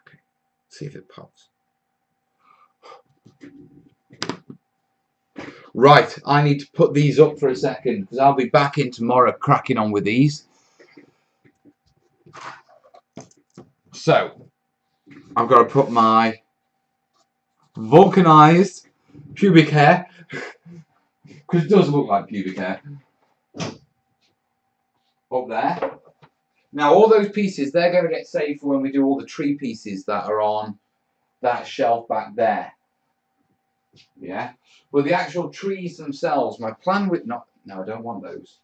A: Okay, see if it pops. Right, I need to put these up for a second because I'll be back in tomorrow cracking on with these. So, I've got to put my vulcanized pubic hair, because it does look like pubic hair, up there. Now, all those pieces, they're going to get saved for when we do all the tree pieces that are on that shelf back there. Yeah? But the actual trees themselves, my plan with... No, I don't want those.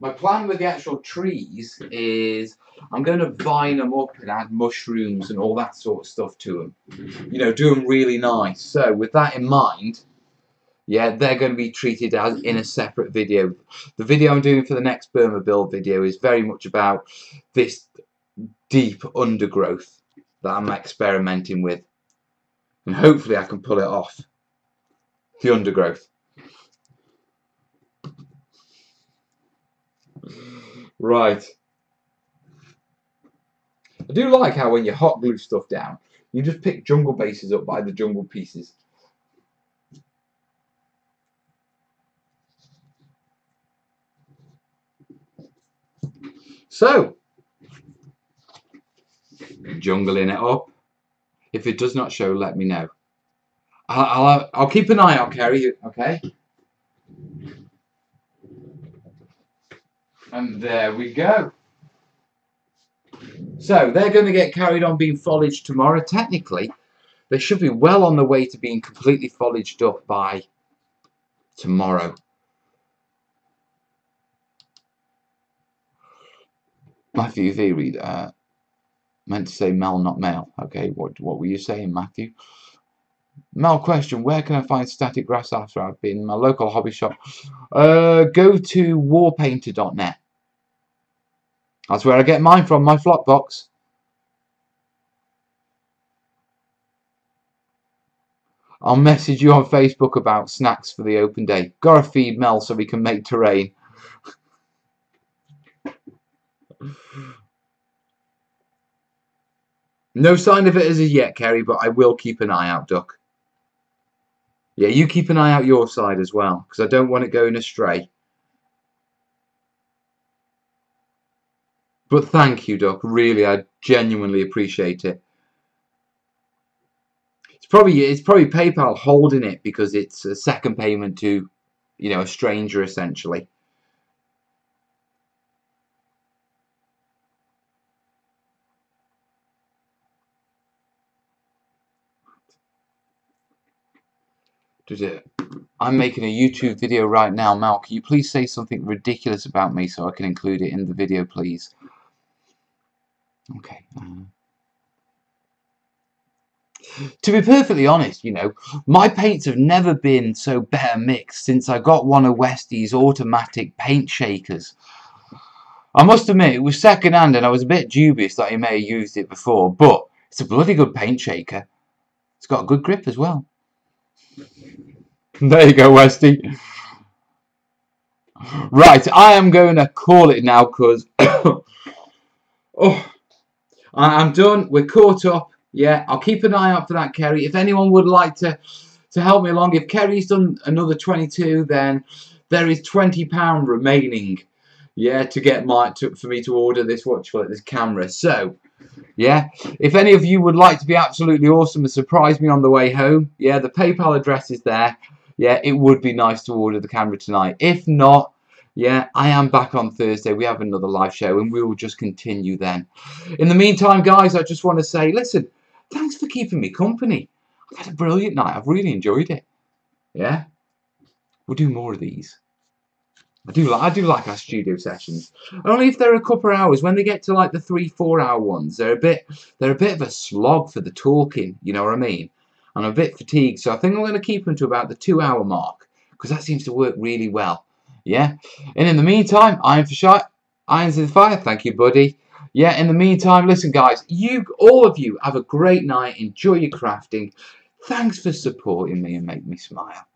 A: My plan with the actual trees is I'm going to vine them up and add mushrooms and all that sort of stuff to them. You know, do them really nice. So, with that in mind... Yeah, they're going to be treated as in a separate video. The video I'm doing for the next Burma Build video is very much about this deep undergrowth that I'm experimenting with. And hopefully I can pull it off. The undergrowth. Right. I do like how when you hot glue stuff down, you just pick jungle bases up by the jungle pieces. So, jungling it up. If it does not show, let me know. I'll keep an eye out, Kerry, okay? And there we go. So, they're going to get carried on being foliaged tomorrow. Technically, they should be well on the way to being completely foliaged up by tomorrow. Matthew V. read, meant to say Mel, not Mel. Okay, what were you saying, Matthew? Mel question, where can I find static grass after I've been in my local hobby shop? Go to warpainter.net. That's where I get mine from, my flock box. I'll message you on Facebook about snacks for the open day. Gotta feed Mel so we can make terrain. No sign of it as of yet, Kerry, but I will keep an eye out, Duck. Yeah, you keep an eye out your side as well, because I don't want it going astray. But thank you, Duck. Really, I genuinely appreciate it. It's probably PayPal holding it because it's a second payment to, you know, a stranger essentially. I'm making a YouTube video right now. Mal, can you please say something ridiculous about me so I can include it in the video, please? Okay. To be perfectly honest, you know, my paints have never been so better mixed since I got one of Westie's automatic paint shakers. I must admit, it was second hand and I was a bit dubious that he may have used it before, but it's a bloody good paint shaker. It's got a good grip as well. There you go, Westie. Right, I am going to call it now because oh, I'm done. We're caught up. Yeah, I'll keep an eye out for that, Kerry. If anyone would like to help me along, if Kerry's done another 22, then there is £20 remaining. Yeah, to get for me to order this this camera. So yeah, if any of you would like to be absolutely awesome and surprise me on the way home, yeah, the PayPal address is there. Yeah, it would be nice to order the camera tonight. If not, yeah, I am back on Thursday. We have another live show and we will just continue then. In the meantime, guys, I just want to say, listen, thanks for keeping me company. I've had a brilliant night. I've really enjoyed it. Yeah, we'll do more of these. I do like our studio sessions. Only if they're a couple of hours. When they get to like the 3-4 hour ones, they're a bit of a slog for the talking. You know what I mean? I'm a bit fatigued, so I think I'm going to keep them to about the 2 hour mark because that seems to work really well. Yeah. And in the meantime, Iron for Shot, Irons in the Fire. Thank you, buddy. Yeah. In the meantime, listen, guys. All of you, have a great night. Enjoy your crafting. Thanks for supporting me and make me smile.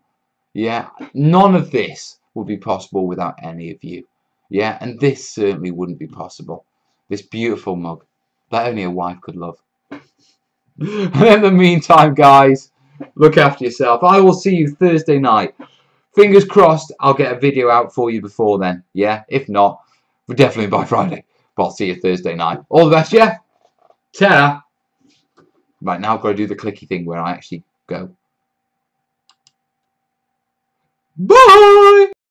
A: Yeah, none of this would be possible without any of you. Yeah, and this certainly wouldn't be possible. This beautiful mug that only a wife could love. And in the meantime, guys, look after yourself. I will see you Thursday night. Fingers crossed I'll get a video out for you before then. Yeah, if not, we're definitely by Friday. But I'll see you Thursday night. All the best, yeah? Ta-ra. Right, now I've got to do the clicky thing where I actually go. Bye!